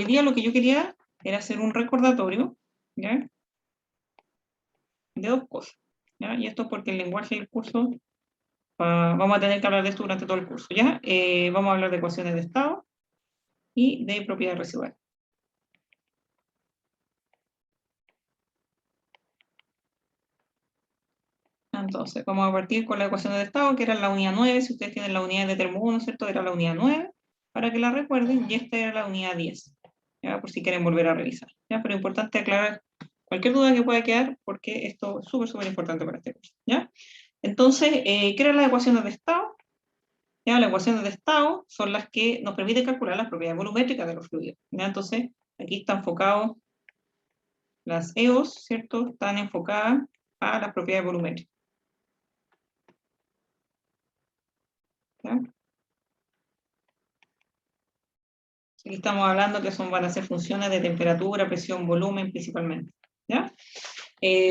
hoy día lo que yo quería era hacer un recordatorio, ¿ya? De dos cosas, ¿ya? Y esto porque el lenguaje del curso, vamos a tener que hablar de esto durante todo el curso, ¿ya? Vamos a hablar de ecuaciones de estado y de propiedades residuales. Entonces, vamos a partir con la ecuación de estado, que era la unidad 9, si ustedes tienen la unidad de termo 1, ¿cierto? Era la unidad 9, para que la recuerden, y esta era la unidad 10, ¿ya? Por si quieren volver a revisar, ¿ya? Pero es importante aclarar cualquier duda que pueda quedar, porque esto es súper, súper importante para este curso, ¿ya? Entonces, ¿qué eran las ecuaciones de estado? ¿Ya? Las ecuaciones de estado son las que nos permiten calcular las propiedades volumétricas de los fluidos, ¿ya? Entonces, aquí está enfocado, las EOS, ¿cierto? Están enfocadas a las propiedades volumétricas, ¿ya? Aquí estamos hablando que van a ser funciones de temperatura, presión, volumen principalmente, ¿ya?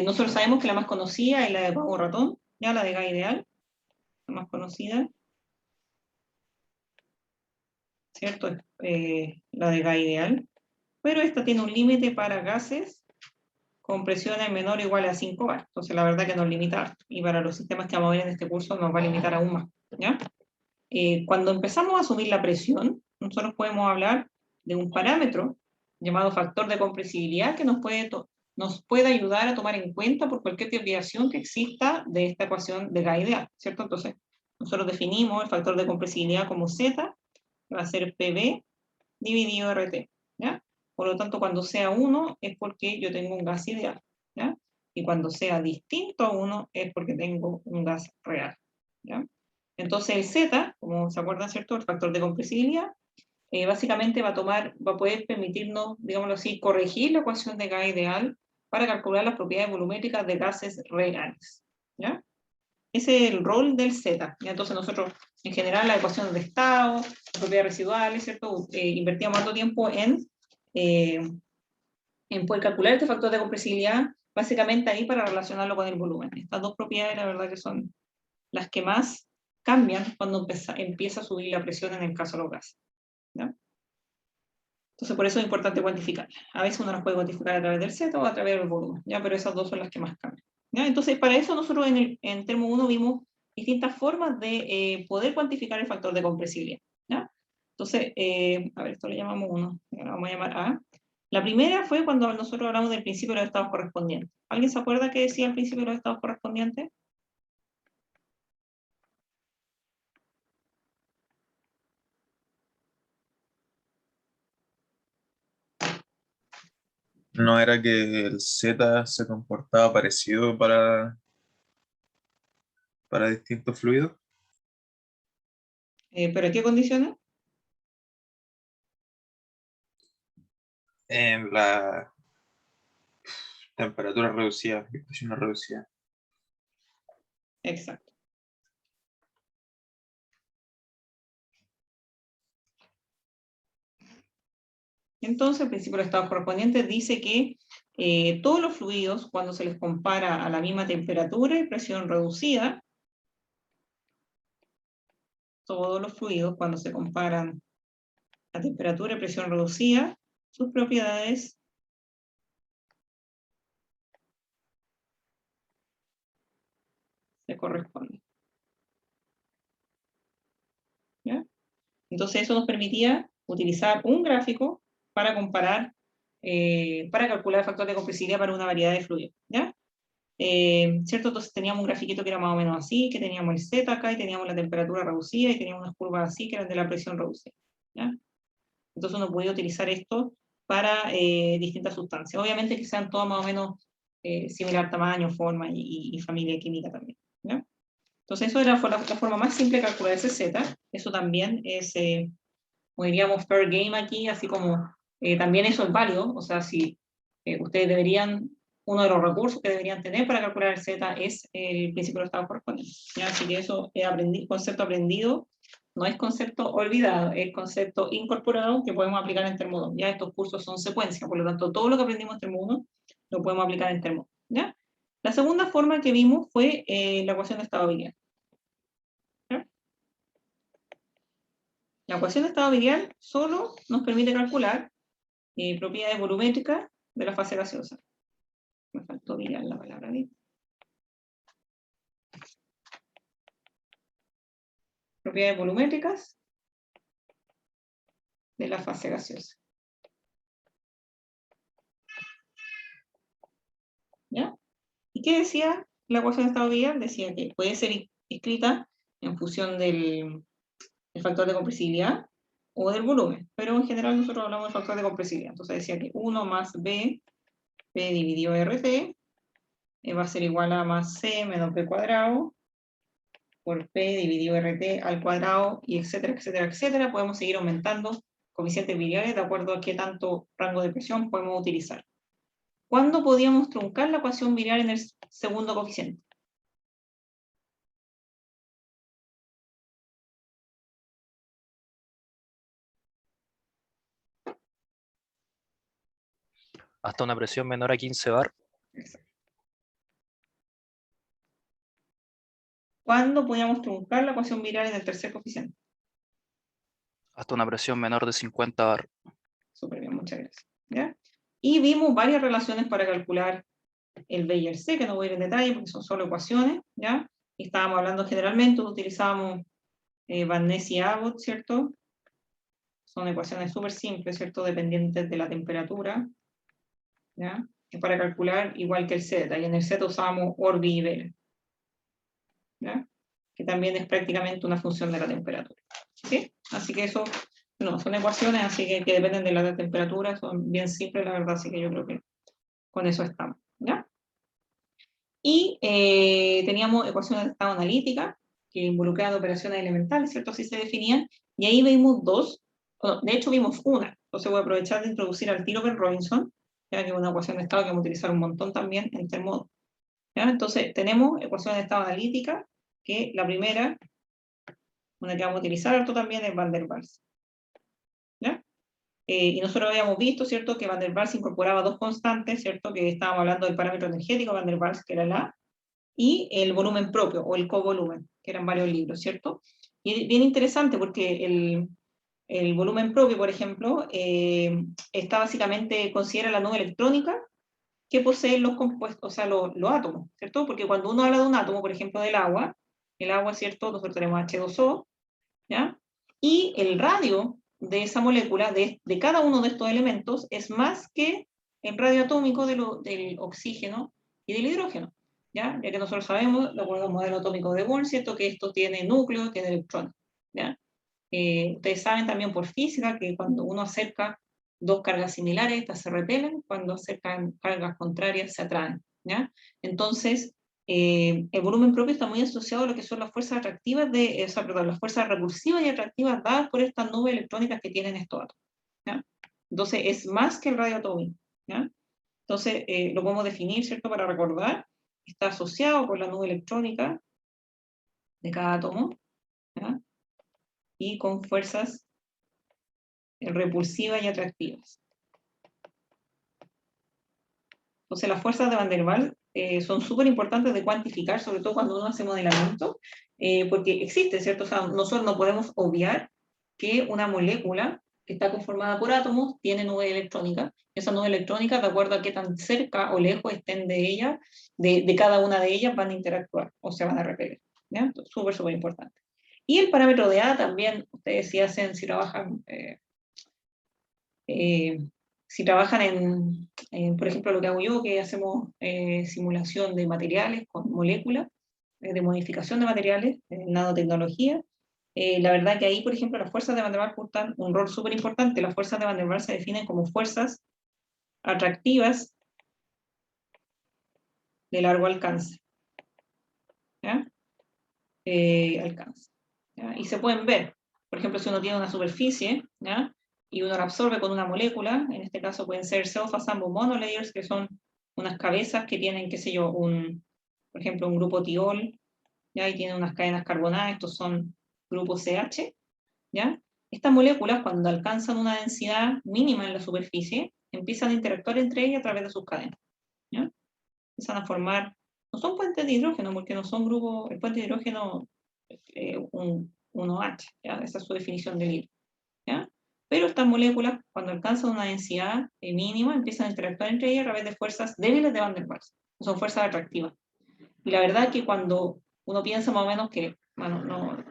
Nosotros sabemos que la más conocida es la de pavo ratón, ¿ya? La de gas ideal, la más conocida, ¿cierto? La de gas ideal, pero esta tiene un límite para gases con presiones menor o igual a 5 bar, entonces la verdad que nos limita, y para los sistemas que vamos a ver en este curso nos va a limitar aún más, ¿ya? Cuando empezamos a subir la presión, nosotros podemos hablar de un parámetro llamado factor de compresibilidad que nos puede ayudar a tomar en cuenta por cualquier desviación que exista de esta ecuación de gas ideal, ¿cierto? Entonces, nosotros definimos el factor de compresibilidad como Z, que va a ser PV dividido RT, ¿ya? Por lo tanto, cuando sea 1 es porque yo tengo un gas ideal, ¿ya? Y cuando sea distinto a 1 es porque tengo un gas real, ¿ya? Entonces el Z, como se acuerdan, ¿cierto? El factor de compresibilidad, básicamente va a poder permitirnos, digámoslo así, corregir la ecuación de gas ideal para calcular las propiedades volumétricas de gases reales, ¿ya? Ese es el rol del Z, ¿ya? Entonces nosotros, en general, las ecuaciones de estado, las propiedades residuales, ¿cierto? Invertíamos harto tiempo eh, en poder calcular este factor de compresibilidad, básicamente ahí para relacionarlo con el volumen. Estas dos propiedades, la verdad que son las que más cambian cuando empieza a subir la presión en el caso de los gases, ¿ya? Entonces, por eso es importante cuantificarlas. A veces uno las puede cuantificar a través del Z o a través del volumen, ¿ya? Pero esas dos son las que más cambian, ¿ya? Entonces, para eso nosotros en Termo 1 vimos distintas formas de poder cuantificar el factor de compresibilidad, ¿ya? Entonces, a ver, esto le llamamos 1, ahora vamos a llamar A. La primera fue cuando nosotros hablamos del principio de los estados correspondientes. ¿Alguien se acuerda qué decía el principio de los estados correspondientes? ¿No era que el Z se comportaba parecido para distintos fluidos? ¿Pero en qué condiciones? En la temperatura reducida, presión reducida. Exacto. Entonces, el principio de los estados correspondientes dice que todos los fluidos, cuando se les compara a la misma temperatura y presión reducida, todos los fluidos, cuando se comparan a temperatura y presión reducida, sus propiedades se corresponden, ¿ya? Entonces, eso nos permitía utilizar un gráfico para comparar, para calcular el factor de compresibilidad para una variedad de fluidos, ¿ya? ¿Cierto? Entonces teníamos un grafiquito que era más o menos así, que teníamos el Z acá y teníamos la temperatura reducida y teníamos unas curvas así que eran de la presión reducida, ¿ya? Entonces uno podía utilizar esto para distintas sustancias. Obviamente que sean todas más o menos similar tamaño, forma y familia química también, ¿ya? Entonces eso era la forma más simple de calcular ese Z. Eso también es, como diríamos, fair game aquí, así como también eso es válido, o sea, si ustedes deberían, uno de los recursos que deberían tener para calcular el Z es el principio de los estados correspondientes, ¿ya? Así que eso es concepto aprendido, no es concepto olvidado, es concepto incorporado que podemos aplicar en Termo 2, ¿ya? Estos cursos son secuencia, por lo tanto todo lo que aprendimos en Termo 1 lo podemos aplicar en Termo 2, ¿ya? La segunda forma que vimos fue la ecuación de estado biliar, ¿ya? La ecuación de estado biliar solo nos permite calcular propiedades volumétricas de la fase gaseosa. Me faltó mirar la palabra ahí. Propiedades volumétricas de la fase gaseosa. ¿Ya? ¿Y qué decía la ecuación de estado ideal? Decía que puede ser escrita en función del factor de compresibilidad o del volumen, pero en general nosotros hablamos del factor de compresibilidad. Entonces decía que 1 más B, P dividido RT, va a ser igual a más C menos B cuadrado, por P dividido RT al cuadrado, y etcétera, etcétera, etcétera. Podemos seguir aumentando coeficientes viriales de acuerdo a qué tanto rango de presión podemos utilizar. ¿Cuándo podíamos truncar la ecuación virial en el segundo coeficiente? Hasta una presión menor a 15 bar. Exacto. ¿Cuándo podíamos truncar la ecuación virial en el tercer coeficiente? Hasta una presión menor de 50 bar. Súper bien, muchas gracias. ¿Ya? Y vimos varias relaciones para calcular el B y el C, que no voy a ir en detalle porque son solo ecuaciones, ¿ya? Y estábamos hablando generalmente, utilizábamos Van Ness y Abbott, ¿cierto? Son ecuaciones súper simples, ¿cierto? Dependientes de la temperatura, ¿ya? Y para calcular igual que el Z, y en el Z usábamos Orbi y Vela, ¿ya? Que también es prácticamente una función de la temperatura, ¿sí? Así que eso, no, son ecuaciones, así que dependen de la temperatura, son bien simples, la verdad, así que yo creo que con eso estamos, ¿ya? Y teníamos ecuaciones de estado analítica, que involucraban operaciones elementales, ¿cierto? Así se definían, y ahí vimos dos, bueno, de hecho vimos una, entonces voy a aprovechar de introducir al tiro Robinson, ya que es una ecuación de estado que vamos a utilizar un montón también en este modo. ¿Ya? Entonces tenemos ecuaciones de estado analítica, que la primera, una que vamos a utilizar harto también es Van der Waals. ¿Ya? Y nosotros habíamos visto, ¿cierto?, que Van der Waals incorporaba dos constantes, ¿cierto?, que estábamos hablando del parámetro energético Van der Waals, que era la A, y el volumen propio, o el covolumen, que eran varios libros, ¿cierto? Y bien interesante porque el volumen propio, por ejemplo, está básicamente, considera la nube electrónica que poseen los compuestos, o sea, los átomos, ¿cierto? Porque cuando uno habla de un átomo, por ejemplo, del agua, el agua, ¿cierto? Nosotros tenemos H2O, ¿ya? Y el radio de esa molécula, de cada uno de estos elementos, es más que el radio atómico del oxígeno y del hidrógeno, ¿ya? Ya que nosotros sabemos, de acuerdo al modelo atómico de Bohr, ¿cierto?, que esto tiene núcleo, tiene electrones, ¿ya? Ustedes saben también por física que cuando uno acerca dos cargas similares, estas se repelen, cuando acercan cargas contrarias se atraen, ¿ya? Entonces, el volumen propio está muy asociado a lo que son las fuerzas atractivas, las fuerzas repulsivas y atractivas dadas por estas nubes electrónicas que tienen estos átomos, ¿ya? Entonces, es más que el radio atómico, ¿ya? Entonces, lo podemos definir, ¿cierto?, para recordar, está asociado con la nube electrónica de cada átomo, ¿ya?, y con fuerzas repulsivas y atractivas. Entonces, las fuerzas de Van der Waals son súper importantes de cuantificar, sobre todo cuando uno hace modelamiento, porque existe, ¿cierto? O sea, nosotros no podemos obviar que una molécula que está conformada por átomos tiene nube electrónica. Esa nube electrónica, de acuerdo a qué tan cerca o lejos estén de ella, de cada una de ellas, van a interactuar o se van a repeler, ¿ya? Súper, súper importante. Y el parámetro de A también, ustedes si trabajan si trabajan por ejemplo, lo que hago yo, que hacemos simulación de materiales con moléculas, de modificación de materiales, nanotecnología, la verdad que ahí, por ejemplo, las fuerzas de Van der Waals juegan un rol súper importante. Las fuerzas de Van der Waals se definen como fuerzas atractivas de largo alcance. ¿Ya? Alcance. ¿Ya? Y se pueden ver. Por ejemplo, si uno tiene una superficie, ¿ya?, y uno la absorbe con una molécula, en este caso pueden ser self-assembled monolayers, que son unas cabezas que tienen, qué sé yo, por ejemplo, un grupo tiol, ¿ya?, y tienen unas cadenas carbonadas, estos son grupos CH, ¿ya? Estas moléculas, cuando alcanzan una densidad mínima en la superficie, empiezan a interactuar entre ellas a través de sus cadenas, ¿ya? Empiezan a formar, no son puentes de hidrógeno, porque no son grupos, el puente de hidrógeno, un 1H, ¿ya? Esa es su definición del hilo, ¿ya? Pero estas moléculas, cuando alcanzan una densidad mínima, empiezan a interactuar entre ellas a través de fuerzas débiles de Van der Waals, son fuerzas atractivas. Y la verdad es que cuando uno piensa más o menos que, bueno, no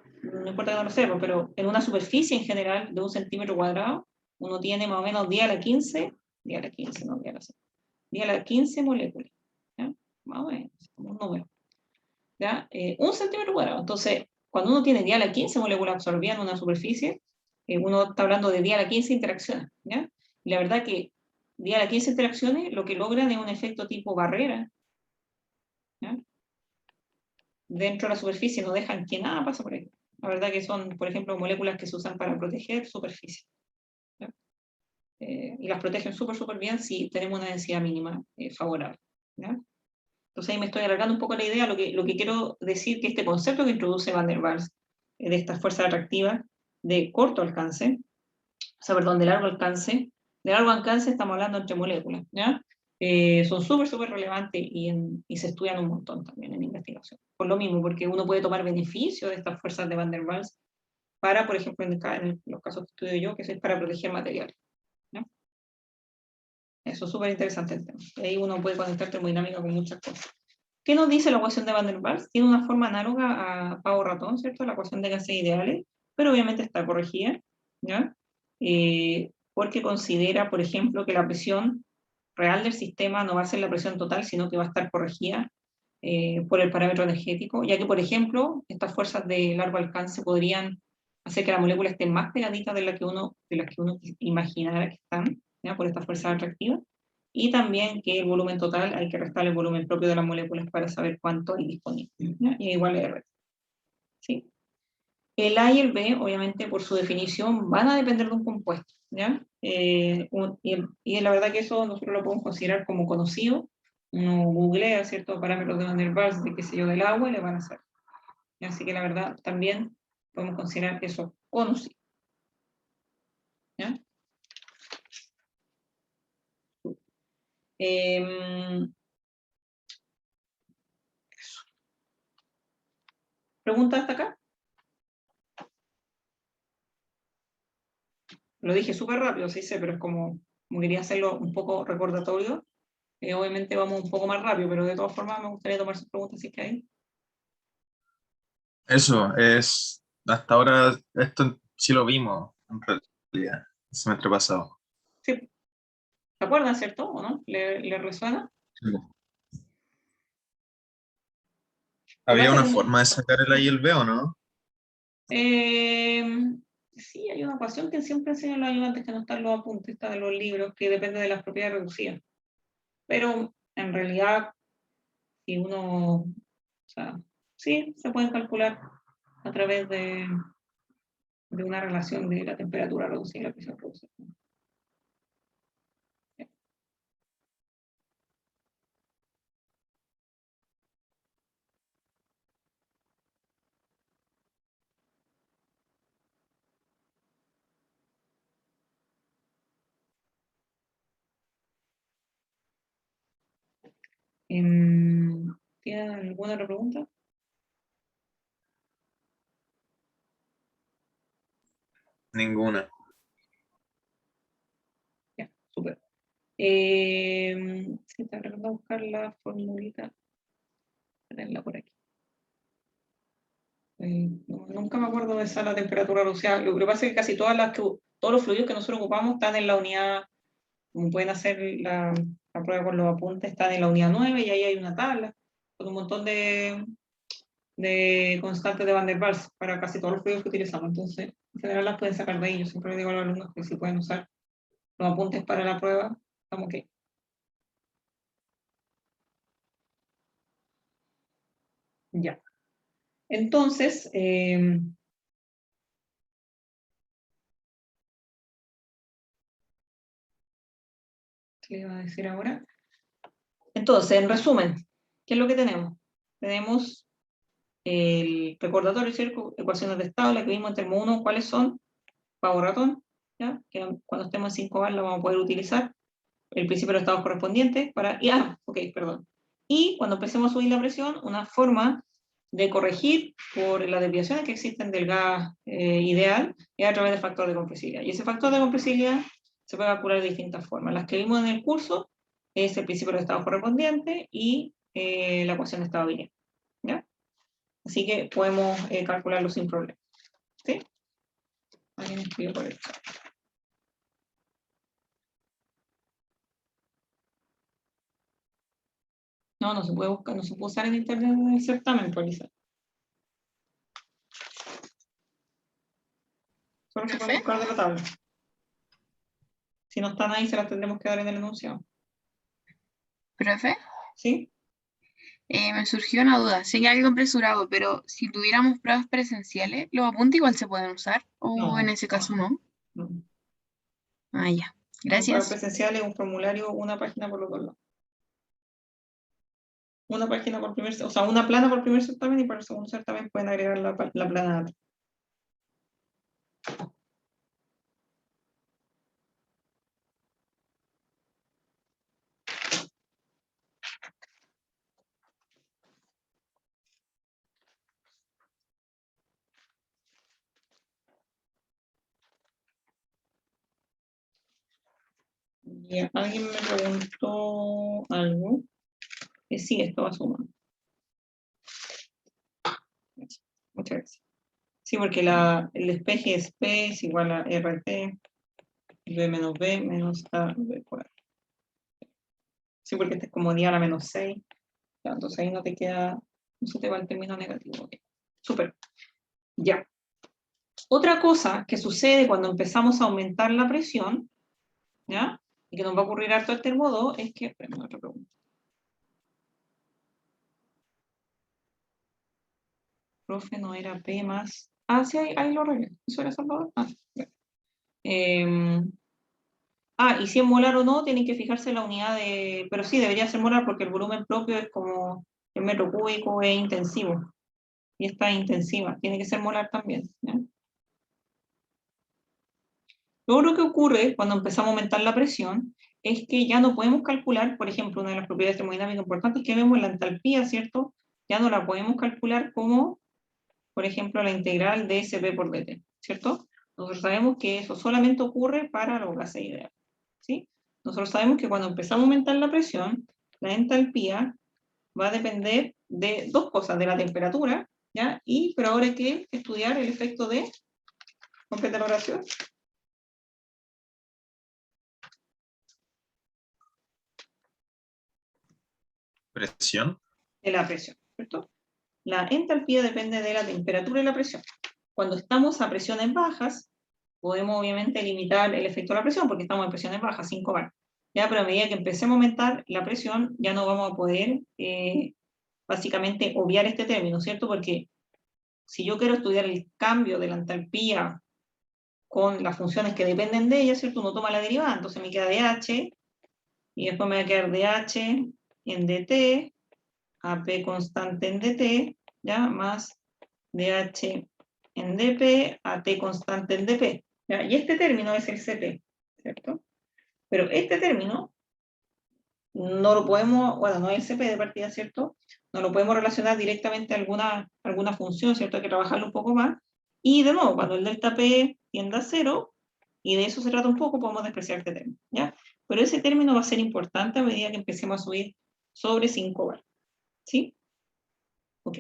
importa que no lo sepa, pero en una superficie en general de 1 centímetro cuadrado, uno tiene más o menos 10 a la 15, 10 a la 15, no 10 a la 6, 10 a la 15 moléculas, ¿ya? Más o menos, como un número, ¿ya? 1 centímetro cuadrado. Entonces, cuando uno tiene 10 a la 15 moléculas absorbidas en una superficie, uno está hablando de 10 a la 15 interacciones, ¿ya? Y la verdad que 10 a la 15 interacciones lo que logran es un efecto tipo barrera, ¿ya? Dentro de la superficie, no dejan que nada pase por ahí. La verdad que son, por ejemplo, moléculas que se usan para proteger superficie, ¿ya? Y las protegen súper bien si tenemos una densidad mínima favorable, ¿ya? Entonces ahí me estoy alargando un poco la idea. Lo que quiero decir que este concepto que introduce Van der Waals, de estas fuerzas atractivas de corto alcance, o sea, perdón, de largo alcance estamos hablando entre moléculas, ¿ya? Son súper relevantes y se estudian un montón también en investigación. Por lo mismo, porque uno puede tomar beneficio de estas fuerzas de Van der Waals para, por ejemplo, en los casos que estudio yo, que es para proteger materiales, ¿ya? Eso es súper interesante el tema. Y ahí uno puede conectar termodinámica con muchas cosas. ¿Qué nos dice la ecuación de Van der Waals? Tiene una forma análoga a pavo-ratón, ¿cierto? La ecuación de gases ideales, pero obviamente está corregida, ¿ya? Porque considera, por ejemplo, que la presión real del sistema no va a ser la presión total, sino que va a estar corregida por el parámetro energético, ya que, por ejemplo, estas fuerzas de largo alcance podrían hacer que la molécula esté más pegadita de las que uno imaginara que están, ¿ya? Por estas fuerzas atractivas. Y también que el volumen total hay que restar el volumen propio de las moléculas para saber cuánto hay disponible, ¿ya? Y igual es R. ¿Sí? El A y el B, obviamente, por su definición, van a depender de un compuesto, ¿ya? Y la verdad que eso nosotros lo podemos considerar como conocido. Uno googlea ciertos parámetros de Van der Waals, de qué sé yo, del agua, y le van a hacer. Así que la verdad, también podemos considerar eso conocido, ¿ya? ¿Pregunta hasta acá? Lo dije súper rápido, sí sé, pero es como quería hacerlo un poco recordatorio. Obviamente vamos un poco más rápido, pero de todas formas me gustaría tomar sus preguntas si es que hay. Eso es, hasta ahora, esto sí lo vimos, en realidad, el semestre pasado. Sí. ¿Se acuerdan, cierto? ¿O no? ¿Le resuena? Sí. Lo que Había pasa una es que forma de sacar el A y el B, ¿o no? eh, sí, hay una ecuación que siempre enseñan los ayudantes que no están en los apuntes, está de los libros, que depende de las propiedades reducidas. Pero en realidad, si uno, o sea, sí, se pueden calcular a través de una relación de la temperatura reducida y la presión reducida. ¿Tienen alguna otra pregunta? Ninguna. Ya, súper. Sí, está tratando de buscar la formulita. Tenerla por aquí. Nunca me acuerdo de esa la temperatura reducida. Lo que pasa es que casi todos los fluidos que nosotros ocupamos están en la unidad, como pueden hacer la prueba con los apuntes, están en la unidad 9 y ahí hay una tabla con un montón de constantes de Van der Waals para casi todos los fluidos que utilizamos. Entonces, en general las pueden sacar de ahí. Yo siempre le digo a los alumnos que si pueden usar los apuntes para la prueba, estamos ok. Ya. Entonces, ¿qué le iba a decir ahora? Entonces, en resumen, ¿qué es lo que tenemos? Tenemos el recordatorio, ¿cierto? Ecuaciones de estado, la que vimos en termo 1, ¿cuáles son? Pavo-ratón, ¿ya? Que cuando estemos en 5 bar lo vamos a poder utilizar. El principio de los estados correspondientes para... ok, perdón. Y cuando empecemos a subir la presión, una forma de corregir por las desviaciones que existen del gas ideal es a través del factor de compresibilidad. Y ese factor de compresibilidad se puede calcular de distintas formas. Las que vimos en el curso es el principio de estado correspondiente y la ecuación de estabilidad. ¿Ya? Así que podemos calcularlo sin problema. ¿Sí? Alguien escribió por el chat. No, no se puede buscar, no se puede usar en internet en el certamen, por Lisa. Solo se puede buscar de la tabla. Si no están ahí, se las tendremos que dar en el enunciado. Profe, ¿Sí? me surgió una duda. Sé que algo apresurado, pero si tuviéramos pruebas presenciales, ¿los apuntes igual se pueden usar? ¿O No. en ese caso no? No. Ah, ya. Para Gracias. presenciales, un formulario, una página por los dos lados. Una página por primer, o sea, una plana por primer certamen y para el segundo certamen pueden agregar la plana. Ya, alguien me preguntó algo. Sí, esto va sumando. Muchas gracias. Sí, porque el despeje es P es igual a RT, B menos B menos A B cuadrado. Sí, porque este es como día a la menos 6. Ya, entonces ahí no te queda, no se te va el término negativo. Okay. Súper. Ya. Otra cosa que sucede cuando empezamos a aumentar la presión, ¿ya? Y que nos va a ocurrir harto el termo 2, es que, espérame, otra pregunta. Profe, no era P más. Ah, sí, ahí lo arreglé. ¿Eso era Salvador? Ah, y si es molar o no, tienen que fijarse en la unidad de. Pero sí, debería ser molar porque el volumen propio es como el metro cúbico, es intensivo. Y esta es intensiva, tiene que ser molar también. ¿Ya? Luego lo que ocurre cuando empezamos a aumentar la presión es que ya no podemos calcular, por ejemplo, una de las propiedades termodinámicas importantes que vemos, la entalpía, ¿cierto? Ya no la podemos calcular como, por ejemplo, la integral de SP por dt, ¿cierto? Nosotros sabemos que eso solamente ocurre para los gases ideales, ¿sí? Nosotros sabemos que cuando empezamos a aumentar la presión, la entalpía va a depender de dos cosas, de la temperatura, ¿ya? Pero ahora hay que estudiar el efecto de, completa la oración, Presión. de la presión, ¿cierto? La entalpía depende de la temperatura y la presión. Cuando estamos a presiones bajas, podemos obviamente limitar el efecto de la presión, porque estamos en presiones bajas, 5 bar. ¿Ya? Pero a medida que empecemos a aumentar la presión, ya no vamos a poder, básicamente, obviar este término, ¿cierto? Porque si yo quiero estudiar el cambio de la entalpía con las funciones que dependen de ella, ¿cierto? Uno toma la derivada, entonces me queda dH, y después me va a quedar dH en dt, AP constante en dt, ¿ya? Más dH en dp, AT constante en dp. ¿Ya? Y este término es el CP, ¿cierto? Pero este término no lo podemos, bueno, no es el CP de partida, ¿cierto? No lo podemos relacionar directamente a alguna función, ¿cierto? Hay que trabajarlo un poco más. Y de nuevo, cuando el delta P tiende a 0, y de eso se trata un poco, podemos despreciar este término, ¿ya? Pero ese término va a ser importante a medida que empecemos a subir sobre 5 bar, ¿sí? Ok.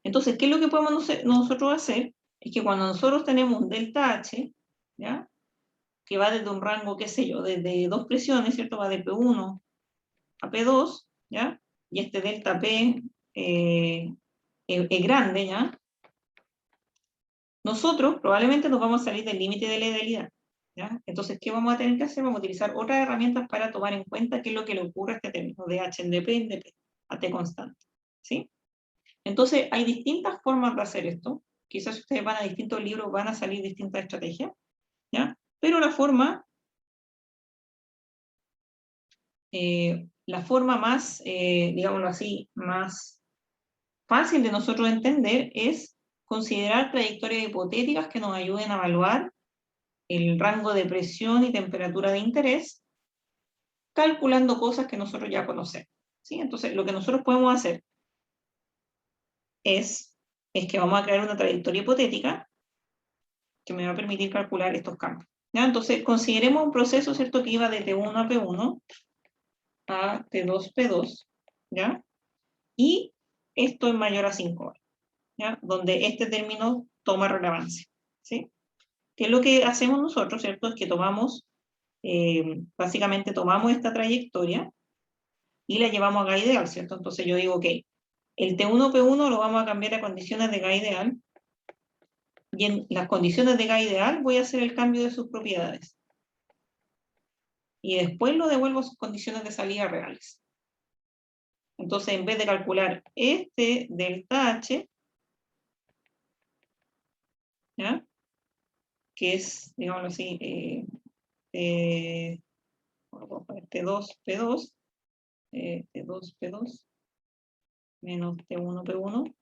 Entonces, ¿qué es lo que podemos nosotros hacer? Es que cuando nosotros tenemos un delta H, ¿ya? Que va desde un rango, qué sé yo, desde dos presiones, ¿cierto? Va de P1 a P2, ¿ya? Y este delta P es grande, ¿ya? Nosotros probablemente nos vamos a salir del límite de la idealidad, ¿ya? Entonces, ¿qué vamos a tener que hacer? Vamos a utilizar otras herramientas para tomar en cuenta qué es lo que le ocurre a este término de H en dp, a T constante, ¿sí? Entonces, hay distintas formas de hacer esto. Quizás si ustedes van a distintos libros van a salir distintas estrategias, ¿ya? Pero la forma más, digámoslo así, más fácil de nosotros entender es considerar trayectorias hipotéticas que nos ayuden a evaluar el rango de presión y temperatura de interés, calculando cosas que nosotros ya conocemos, ¿sí? Entonces, lo que nosotros podemos hacer es que vamos a crear una trayectoria hipotética que me va a permitir calcular estos cambios. ¿Ya? Entonces, consideremos un proceso, ¿cierto?, que iba de T1 a P1 a T2, P2, ¿ya? Y esto es mayor a 5 horas, ¿ya? Donde este término toma relevancia, ¿sí? ¿Qué es lo que hacemos nosotros, ¿cierto? Es que tomamos, básicamente tomamos esta trayectoria y la llevamos a GA ideal, ¿cierto? Entonces yo digo, ok, el T1, P1 lo vamos a cambiar a condiciones de GA ideal, y en las condiciones de GA ideal voy a hacer el cambio de sus propiedades. Y después lo devuelvo a sus condiciones de salida reales. Entonces, en vez de calcular este delta H, ¿ya?, que es, digámoslo así, T2, P2, T2, P2, menos T1, P1,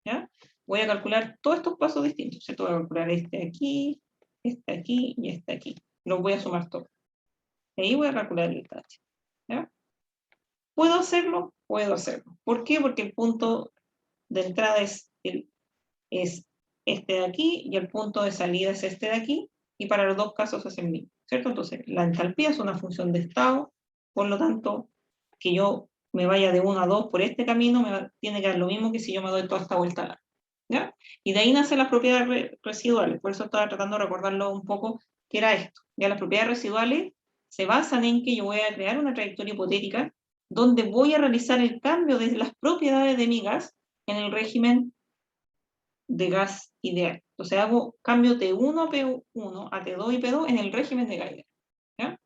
¿ya? Voy a calcular todos estos pasos distintos, ¿cierto? Voy a calcular este aquí y este aquí. Los voy a sumar todos. Y ahí voy a calcular el delta H, ¿ya? ¿Puedo hacerlo? Puedo hacerlo. ¿Por qué? Porque el punto de entrada es este de aquí y el punto de salida es este de aquí, y para los dos casos es el mismo, ¿cierto? Entonces, la entalpía es una función de estado, por lo tanto, que yo me vaya de 1 a 2 por este camino tiene que dar lo mismo que si yo me doy toda esta vuelta larga, ¿ya? Y de ahí nacen las propiedades residuales, por eso estaba tratando de recordarlo un poco, que era esto. Ya las propiedades residuales se basan en que yo voy a crear una trayectoria hipotética donde voy a realizar el cambio de las propiedades de mi gas en el régimen de gas ideal. Entonces hago cambio T1 a P1 a T2 y P2 en el régimen de gas ideal, ¿ya?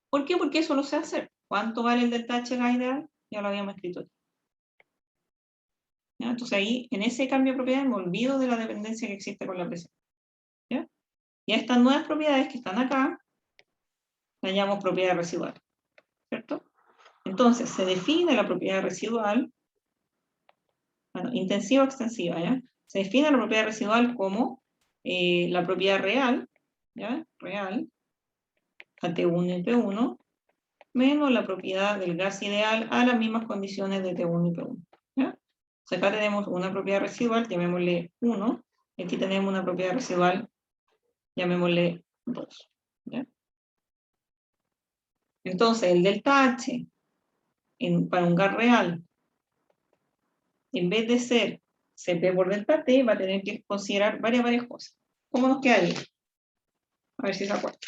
¿Por qué? Porque eso lo sé hacer. ¿Cuánto vale el delta H gas ideal? Ya lo habíamos escrito aquí, ¿ya? Entonces ahí, en ese cambio de propiedades, me olvido de la dependencia que existe con la presión, ¿ya? Y a estas nuevas propiedades que están acá, las llamo propiedades residuales, ¿cierto? Entonces, se define la propiedad residual, bueno, intensiva o extensiva, ¿ya? Se define la propiedad residual como la propiedad real, ¿ya? Real, a T1 y P1, menos la propiedad del gas ideal a las mismas condiciones de T1 y P1, ¿ya? O sea, acá tenemos una propiedad residual, llamémosle 1, y aquí tenemos una propiedad residual, llamémosle 2, ¿ya? Entonces, el delta H para un gas real, en vez de ser Cp por delta T, va a tener que considerar varias cosas. ¿Cómo nos quedaría? A ver si se acuerda.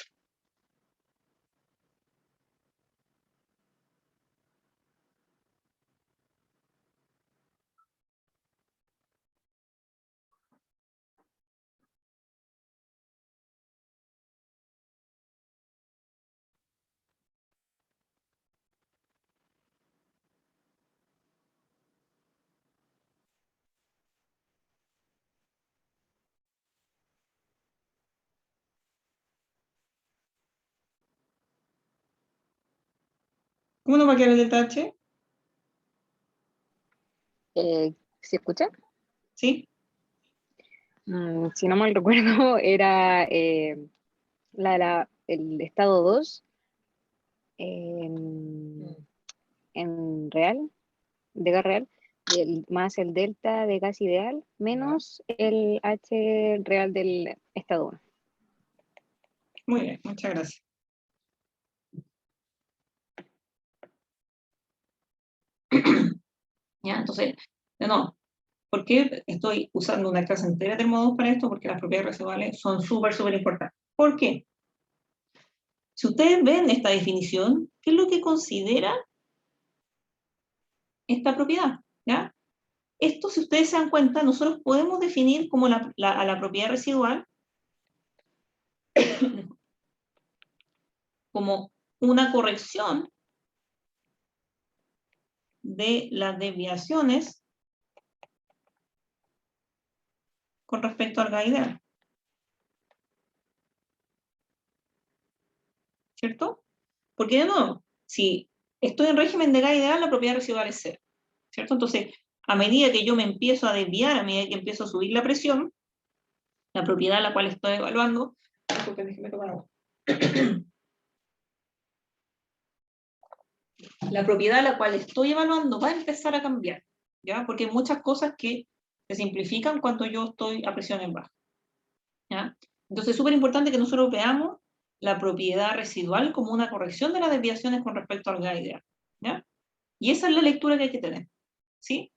¿Cómo nos va a quedar el delta H? ¿Se escucha? ¿Sí? Si no mal recuerdo, era el estado 2 en real, de gas real, más el delta de gas ideal, menos el H real del estado 1. Muy bien, muchas gracias. Ya, entonces, no, ¿por qué estoy usando una clase entera de termodinamos para esto? Porque las propiedades residuales son súper importantes. ¿Por qué? Si ustedes ven esta definición, ¿qué es lo que considera esta propiedad? ¿Ya? Esto, si ustedes se dan cuenta, nosotros podemos definir como a la propiedad residual como una corrección de las desviaciones con respecto al gas ideal. ¿Cierto? Porque de nuevo, si estoy en régimen de gas ideal, la propiedad residual es cero, ¿cierto? Entonces, a medida que yo me empiezo a desviar, a medida que empiezo a subir la presión, la propiedad a la cual estoy evaluando, la propiedad a la cual estoy evaluando va a empezar a cambiar. ¿ya? Porque hay muchas cosas que se simplifican cuando yo estoy a presión en baja, ¿ya? Entonces es súper importante que nosotros veamos la propiedad residual como una corrección de las desviaciones con respecto al gas ideal, ¿ya? Y esa es la lectura que hay que tener, ¿sí?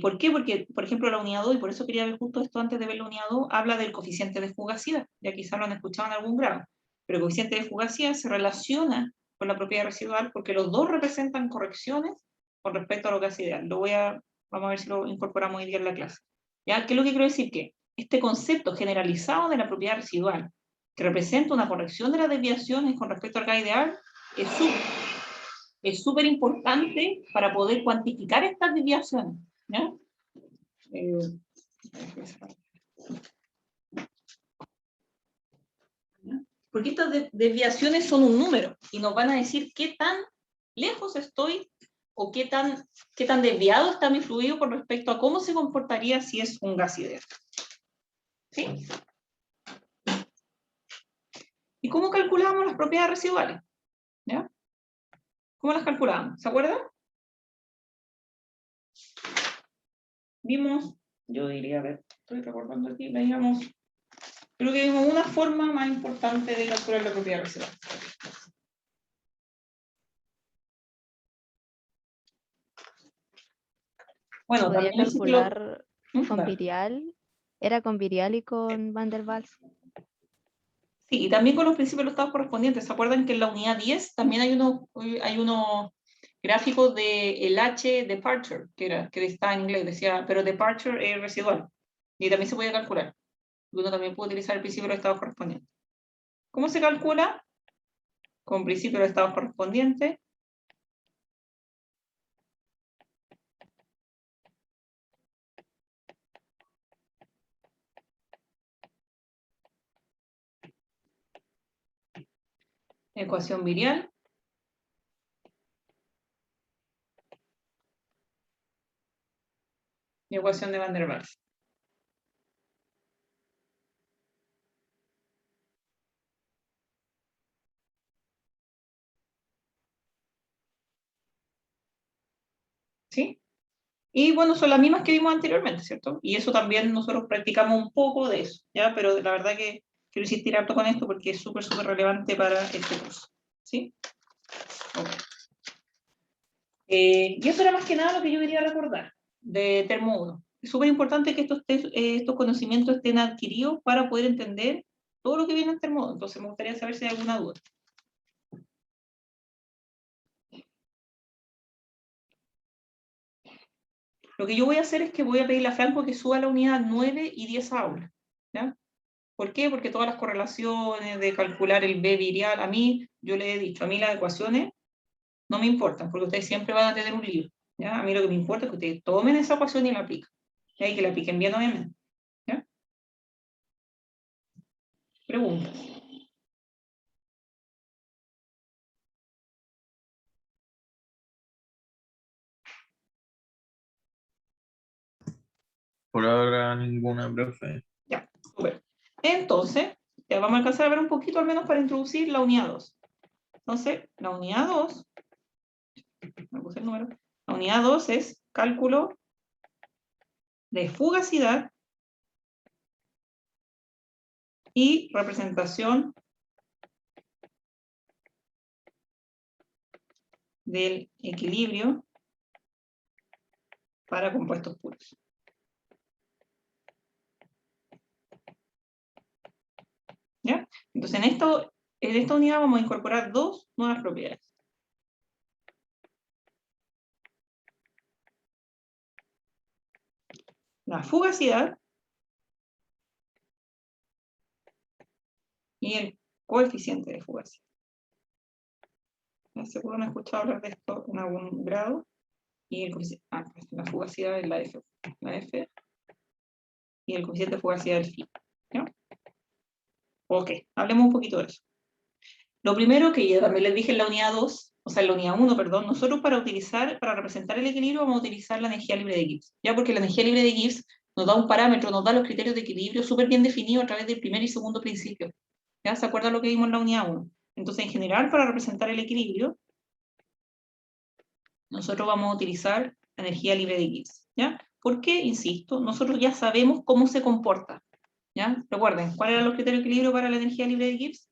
¿Por qué? Porque, por ejemplo, la unidad 2, y por eso quería ver justo esto antes de ver la unidad 2, habla del coeficiente de fugacidad, ya quizás lo han escuchado en algún grado, pero el coeficiente de fugacidad se relaciona con la propiedad residual porque los dos representan correcciones con respecto a lo gas ideal. Vamos a ver si lo incorporamos hoy día en la clase. ¿Ya? ¿Qué es lo que quiero decir? Que este concepto generalizado de la propiedad residual, que representa una corrección de las desviaciones con respecto al gas ideal, es súper importante para poder cuantificar estas desviaciones, ¿ya? Porque estas desviaciones son un número y nos van a decir qué tan lejos estoy o qué tan desviado está mi fluido con respecto a cómo se comportaría si es un gas ideal. ¿Sí? ¿Y cómo calculamos las propiedades residuales? ¿Ya? ¿Cómo las calculamos? ¿Se acuerdan? Vimos, yo diría, a ver, estoy recordando aquí, creo que vimos una forma más importante de calcular la propiedad residual. Bueno, Podría también calcular con Dale. virial, era con virial y con Van der Waals. Sí, y también con los principios de los estados correspondientes. ¿Se acuerdan que en la unidad 10 también hay unos gráficos de el H departure, que está en inglés, decía, pero departure es residual. Y también se puede calcular. Uno también puede utilizar el principio de los estados correspondientes. ¿Cómo se calcula? Con principio de los estados correspondientes. Ecuación virial. Y ecuación de Van der Waals. ¿Sí? Y bueno, son las mismas que vimos anteriormente, ¿cierto? Y eso también nosotros practicamos un poco de eso, ¿ya? Pero la verdad que quiero insistir harto con esto porque es súper, súper relevante para este curso, ¿sí? Okay. Y eso era más que nada lo que yo quería recordar de Termo 1. Es súper importante que estos conocimientos estén adquiridos para poder entender todo lo que viene en Termo 1. Entonces me gustaría saber si hay alguna duda. Lo que yo voy a hacer es que voy a pedirle a Franco que suba la unidad 9 y 10 a aula, ¿ya? ¿Por qué? Porque todas las correlaciones de calcular el B virial, a mí, yo le he dicho, a mí las ecuaciones no me importan, porque ustedes siempre van a tener un libro, ¿ya? A mí lo que me importa es que ustedes tomen esa ecuación y la apliquen, ¿ya? Y que la apliquen bien, obviamente, ¿ya? Preguntas. Por ahora ninguna, profe. Ya, súper. Entonces, ya vamos a alcanzar a ver un poquito al menos para introducir la unidad 2. Entonces, la unidad 2, me puse el número, la unidad 2 es cálculo de fugacidad y representación del equilibrio para compuestos puros. ¿Ya? Entonces, en esta unidad vamos a incorporar dos nuevas propiedades. La fugacidad y el coeficiente de fugacidad. Seguro no he escuchado hablar de esto en algún grado. Y la fugacidad es la F y el coeficiente de fugacidad del phi. ¿Ya? Ok, hablemos un poquito de eso. Lo primero que ya también les dije en la unidad 2, o sea, en la unidad 1, perdón, nosotros para representar el equilibrio vamos a utilizar la energía libre de Gibbs, ya porque la energía libre de Gibbs nos da un parámetro, nos da los criterios de equilibrio súper bien definidos a través del primer y segundo principio. ¿Ya? ¿Se acuerdan lo que vimos en la unidad 1? Entonces, en general, para representar el equilibrio, nosotros vamos a utilizar la energía libre de Gibbs, ¿ya? Porque, insisto, nosotros ya sabemos cómo se comporta, ¿ya? Recuerden, ¿cuáles eran los criterios de equilibrio para la energía libre de Gibbs?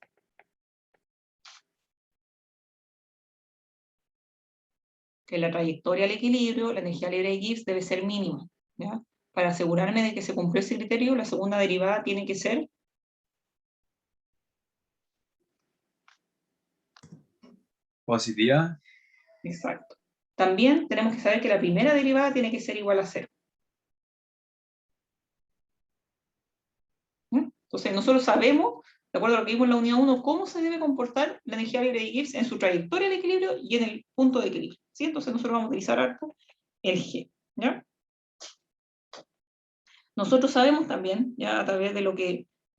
Que la trayectoria al equilibrio, la energía libre de Gibbs debe ser mínima, ¿ya? Para asegurarme de que se cumplió ese criterio, la segunda derivada tiene que ser Positiva. exacto. También tenemos que saber que la primera derivada tiene que ser igual a 0. Entonces, nosotros sabemos, de acuerdo a lo que vimos en la unidad 1, cómo se debe comportar la energía libre de Gibbs en su trayectoria al equilibrio y en el punto de equilibrio, ¿sí? Entonces, nosotros vamos a utilizar harto el G, ¿ya? Nosotros sabemos también, ya a través de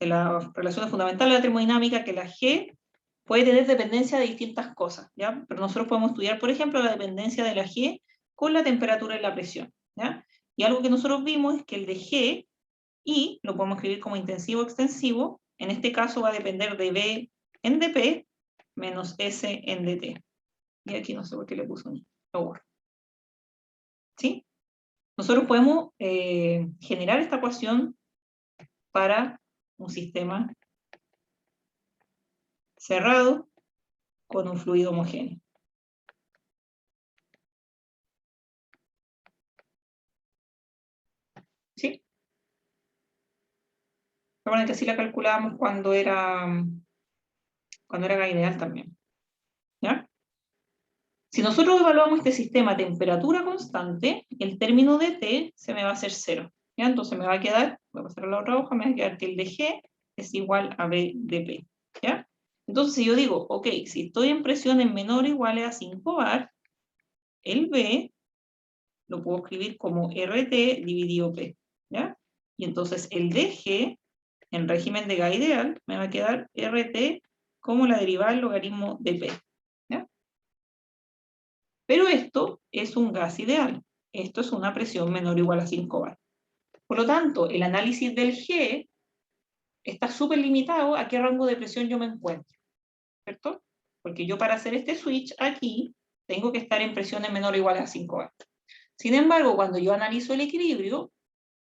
las relaciones fundamentales de la termodinámica, que la G puede tener dependencia de distintas cosas, ¿ya? Pero nosotros podemos estudiar, por ejemplo, la dependencia de la G con la temperatura y la presión, ¿ya? Y algo que nosotros vimos es que el de G, y lo podemos escribir como intensivo o extensivo, en este caso va a depender de B en dP menos S en dt. Y aquí no sé por qué le puse un lower. ¿Sí? Nosotros podemos generar esta ecuación para un sistema cerrado con un fluido homogéneo. ¿Sí? Recuerden que así la calculábamos cuando era ideal también. ¿Ya? Si nosotros evaluamos este sistema a temperatura constante, el término de T se me va a hacer 0. ¿Ya? Entonces me va a quedar, voy a pasar a la otra hoja, me va a quedar que el de G es igual a B de P. ¿Ya? Entonces si yo digo, ok, si estoy en presiones menor o iguales a 5 bar, el B lo puedo escribir como RT dividido P. ¿Ya? Y entonces el DG, en régimen de Gas ideal, me va a quedar RT como la derivada del logaritmo de P. ¿Ya? Pero esto es un gas ideal. Esto es una presión menor o igual a 5 bar. Por lo tanto, el análisis del G está súper limitado a qué rango de presión yo me encuentro. ¿Cierto? Porque yo para hacer este switch aquí, tengo que estar en presiones menor o iguales a 5 bar. Sin embargo, cuando yo analizo el equilibrio,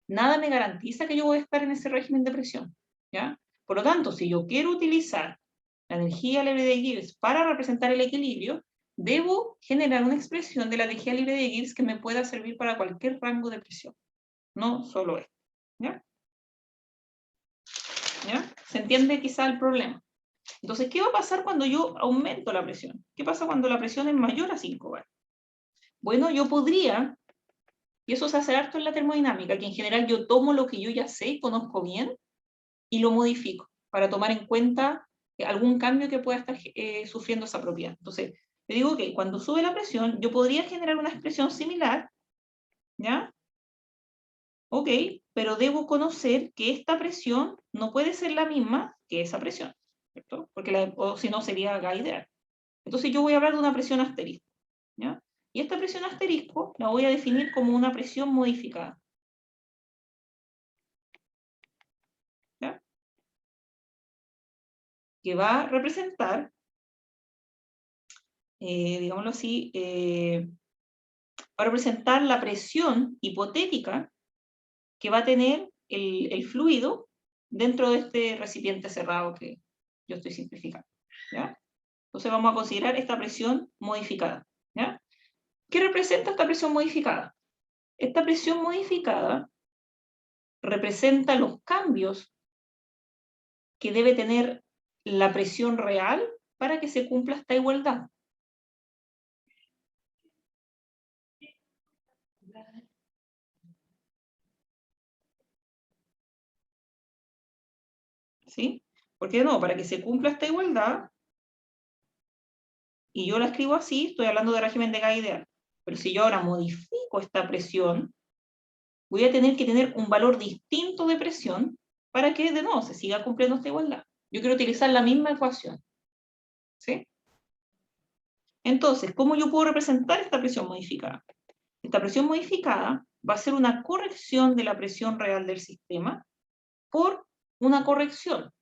nada me garantiza que yo voy a estar en ese régimen de presión, ¿ya? Por lo tanto, si yo quiero utilizar la energía libre de Gibbs para representar el equilibrio, debo generar una expresión de la energía libre de Gibbs que me pueda servir para cualquier rango de presión, no solo esto, ¿ya? ¿Ya? ¿Se entiende quizá el problema? Entonces, ¿qué va a pasar cuando yo aumento la presión? ¿Qué pasa cuando la presión es mayor a 5 bar? Bueno, yo podría, y eso se hace harto en la termodinámica, que en general yo tomo lo que yo ya sé y conozco bien, y lo modifico para tomar en cuenta algún cambio que pueda estar sufriendo esa propiedad. Entonces, le digo que cuando sube la presión, yo podría generar una expresión similar, ¿ya? Ok, pero debo conocer que esta presión no puede ser la misma que esa presión, ¿cierto? Porque o si no sería gas ideal. Entonces yo voy a hablar de una presión asterisco, ¿ya? Y esta presión asterisco la voy a definir como una presión modificada. ¿Ya? Que va a representar, digámoslo así, va a representar la presión hipotética que va a tener el fluido dentro de este recipiente cerrado que yo estoy simplificando. ¿Ya? Entonces vamos a considerar esta presión modificada. ¿Ya? ¿Qué representa esta presión modificada? Esta presión modificada representa los cambios que debe tener la presión real para que se cumpla esta igualdad. ¿Sí? Porque no, para que se cumpla esta igualdad, y yo la escribo así, estoy hablando de régimen de gas ideal. Pero si yo ahora modifico esta presión, voy a tener que tener un valor distinto de presión para que de nuevo se siga cumpliendo esta igualdad. Yo quiero utilizar la misma ecuación. ¿Sí? Entonces, ¿cómo yo puedo representar esta presión modificada? Esta presión modificada va a ser una corrección de la presión real del sistema por una corrección,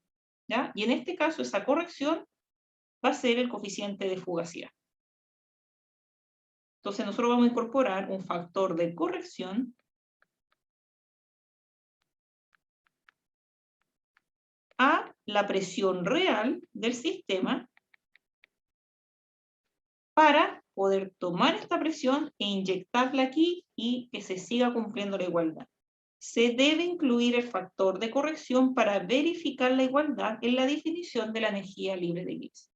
¿ya? Y en este caso esa corrección va a ser el coeficiente de fugacidad. Entonces nosotros vamos a incorporar un factor de corrección a la presión real del sistema para poder tomar esta presión e inyectarla aquí y que se siga cumpliendo la igualdad. Se debe incluir el factor de corrección para verificar la igualdad en la definición de la energía libre de Gibbs.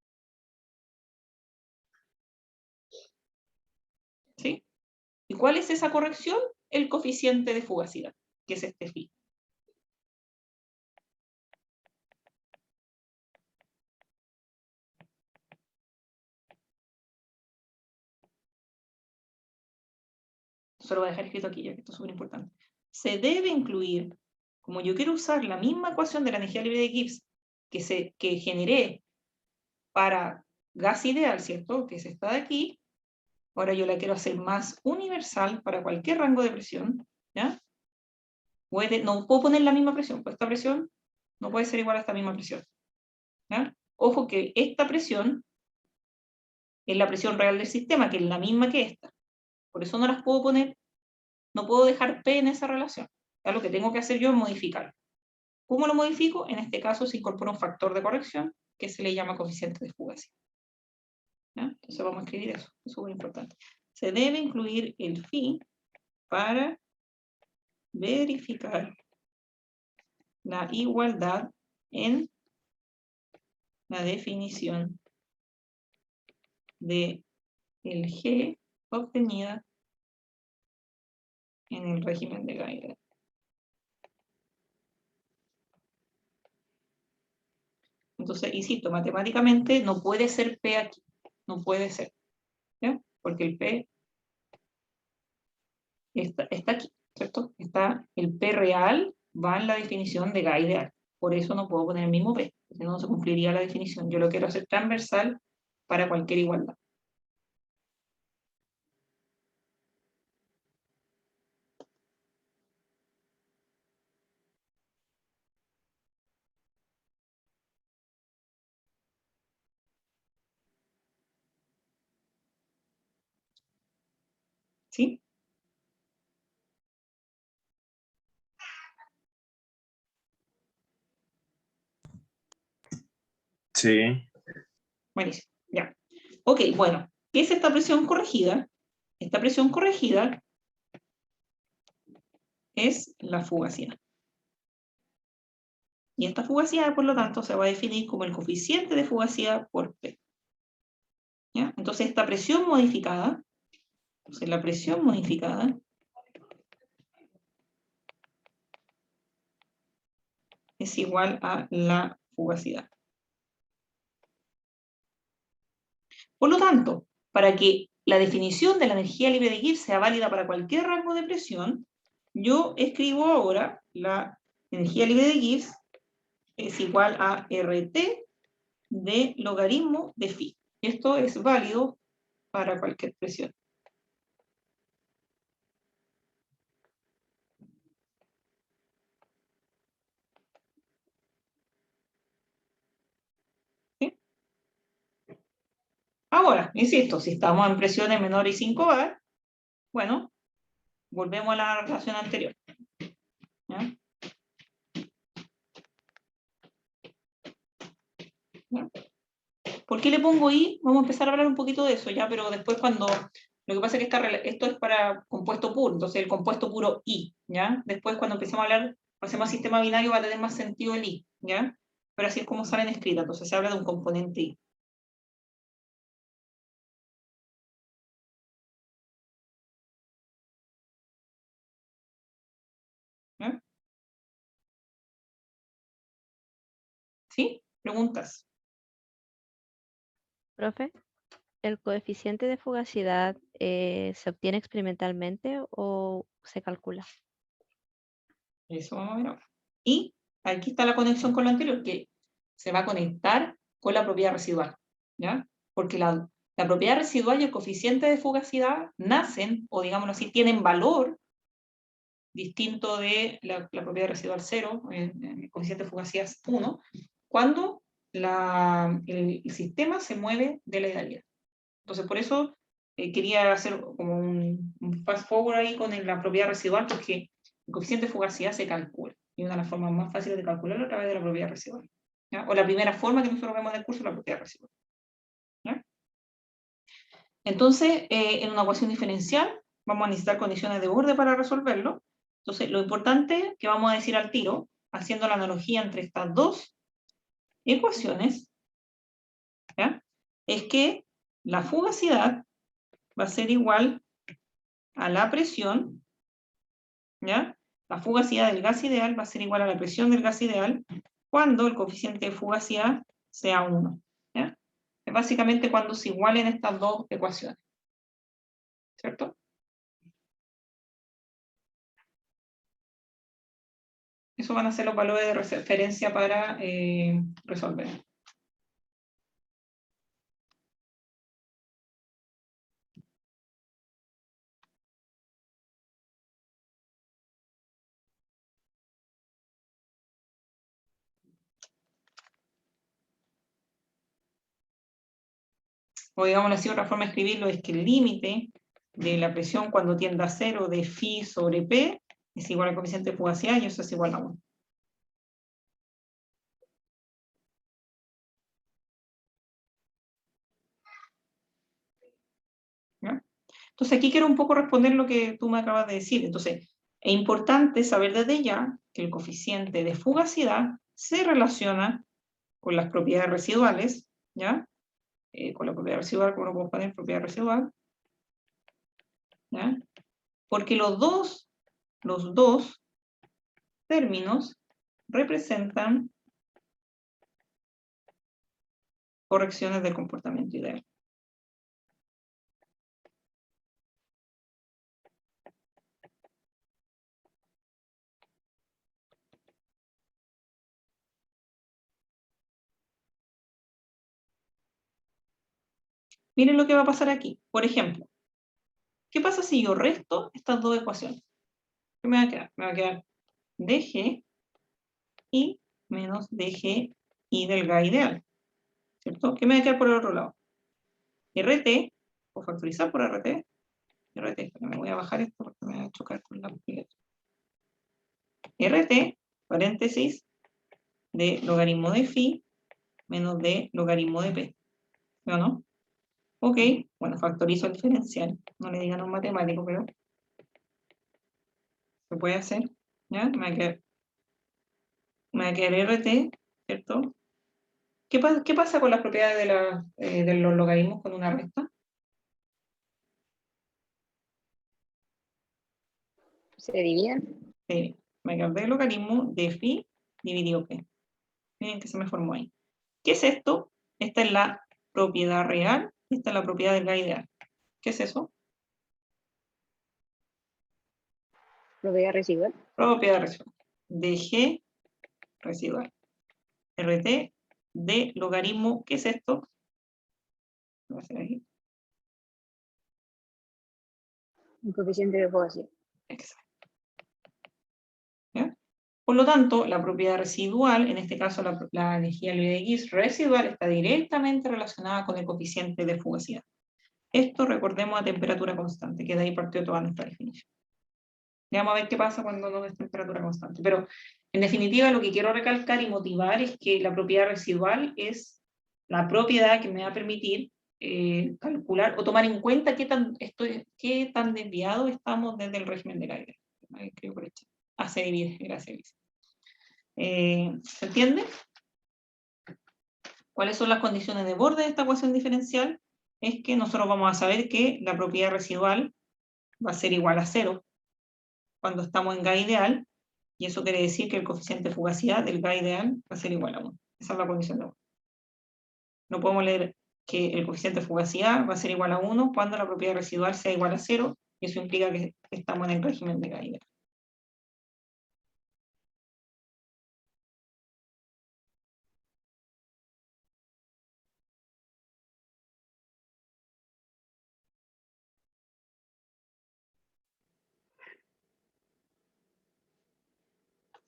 ¿Sí? ¿Y cuál es esa corrección? El coeficiente de fugacidad, que es este phi. Eso lo voy a dejar escrito aquí, ya que esto es súper importante. Se debe incluir, como yo quiero usar la misma ecuación de la energía libre de Gibbs que generé para gas ideal, ¿cierto? Que es esta de aquí. Ahora yo la quiero hacer más universal para cualquier rango de presión, ¿ya? No puedo poner la misma presión, pues esta presión no puede ser igual a esta misma presión, ¿ya? Ojo que esta presión es la presión real del sistema, que es la misma que esta. Por eso no las puedo poner, no puedo dejar P en esa relación. ¿Ya? Lo que tengo que hacer yo es modificar. ¿Cómo lo modifico? En este caso se incorpora un factor de corrección que se le llama coeficiente de fugacidad. ¿Ya? Entonces vamos a escribir eso, es súper importante. Se debe incluir el phi para verificar la igualdad en la definición de el G obtenida en el régimen de Geiger. Entonces, insisto, matemáticamente no puede ser P aquí, no puede ser, ¿ya? Porque el P está aquí, ¿cierto? El P real va en la definición de Geiger. Por eso no puedo poner el mismo P, si no, no se cumpliría la definición. Yo lo quiero hacer transversal para cualquier igualdad. ¿Sí? Sí. Buenísimo, ya. Ok, bueno, ¿qué es esta presión corregida? Esta presión corregida es la fugacidad. Y esta fugacidad, por lo tanto, se va a definir como el coeficiente de fugacidad por P. ¿Ya? Entonces, esta presión modificada, entonces la presión modificada es igual a la fugacidad. Por lo tanto, para que la definición de la energía libre de Gibbs sea válida para cualquier rango de presión, yo escribo ahora la energía libre de Gibbs es igual a RT de logaritmo de phi. Esto es válido para cualquier presión. ¿Sí? Ahora, insisto, si estamos en presiones menores y 5 bar, bueno, volvemos a la relación anterior. ¿Ya? ¿Ya? ¿Por qué le pongo I? Vamos a empezar a hablar un poquito de eso, ¿ya? Pero después cuando... Lo que pasa es que esto es para compuesto puro, entonces el compuesto puro I, ¿ya? Después cuando empecemos a hablar, pasemos a sistema binario, va a tener más sentido el I, ¿ya? Pero así es como salen escritas, entonces se habla de un componente I. ¿Ya? ¿Sí? ¿Preguntas? Profe, ¿el coeficiente de fugacidad se obtiene experimentalmente o se calcula? Eso vamos a ver ahora. Y aquí está la conexión con lo anterior, que se va a conectar con la propiedad residual, ¿ya? Porque la propiedad residual y el coeficiente de fugacidad nacen, o digámoslo así, tienen valor distinto de la propiedad residual 0, el coeficiente de fugacidad es 1, cuando el sistema se mueve de la idealidad. Entonces, por eso quería hacer como un fast forward ahí con la propiedad residual, porque el coeficiente de fugacidad se calcula. Y una de las formas más fáciles de calcularlo a través de la propiedad residual. ¿Ya? O la primera forma que nosotros vemos en el curso es la propiedad residual. ¿Ya? Entonces, en una ecuación diferencial, vamos a necesitar condiciones de borde para resolverlo. Entonces, lo importante que vamos a decir al tiro, haciendo la analogía entre estas dos ecuaciones, ¿ya? Es que la fugacidad va a ser igual a la presión, ¿ya? La fugacidad del gas ideal va a ser igual a la presión del gas ideal cuando el coeficiente de fugacidad sea 1. ¿Ya? Es básicamente cuando se igualen estas dos ecuaciones. ¿Cierto? Esos van a ser los valores de referencia para resolver. O digámoslo así, otra forma de escribirlo es que el límite de la presión cuando tiende a 0 de phi sobre P es igual al coeficiente de fugacidad y eso es igual a 1. ¿Ya? Entonces aquí quiero un poco responder lo que tú me acabas de decir. Entonces, es importante saber desde ya que el coeficiente de fugacidad se relaciona con las propiedades residuales, ¿ya? Con la propiedad residual, como lo podemos poner, propiedad residual, ¿ya? Porque los dos términos representan correcciones del comportamiento ideal. Miren lo que va a pasar aquí. Por ejemplo, ¿qué pasa si yo resto estas dos ecuaciones? ¿Qué me va a quedar? Me va a quedar dg y menos dg y del gas ideal. ¿Cierto? ¿Qué me va a quedar por el otro lado? RT, o factorizar por RT, me voy a bajar esto porque me va a chocar con la letra. RT, paréntesis, de logaritmo de phi menos de logaritmo de p. ¿Sí o no? Ok, bueno, factorizo el diferencial. No le digan a un matemático, pero se puede hacer. ¿Ya? Me va a quedar RT, ¿cierto? ¿Qué pasa con las propiedades de los logaritmos con una resta? Se dividen. Me va a quedar d logaritmo de phi dividido p. Miren que se me formó ahí. ¿Qué es esto? Esta es la propiedad real, esta es la propiedad del gas ideal. ¿Qué es eso? Propiedad residual. Propiedad residual. dg residual. RT de logaritmo, ¿qué es esto? Lo voy a hacer ahí. Un coeficiente de fugacidad. Exacto. ¿Ya? Por lo tanto, la propiedad residual, en este caso la energía libre de Gibbs residual, está directamente relacionada con el coeficiente de fugacidad. Esto recordemos a temperatura constante, que de ahí partió toda nuestra definición. Ya vamos a ver qué pasa cuando no es temperatura constante. Pero, en definitiva, lo que quiero recalcar y motivar es que la propiedad residual es la propiedad que me va a permitir calcular o tomar en cuenta qué tan desviado estamos desde el régimen del aire. Creo por hecho. Se divide, gracias, Elisa. ¿Se entiende? ¿Cuáles son las condiciones de borde de esta ecuación diferencial? Es que nosotros vamos a saber que la propiedad residual va a ser igual a 0 cuando estamos en gas ideal, y eso quiere decir que el coeficiente de fugacidad del gas ideal va a ser igual a 1. Esa es la condición de borde. No podemos leer que el coeficiente de fugacidad va a ser igual a 1 cuando la propiedad residual sea igual a 0, y eso implica que estamos en el régimen de gas ideal.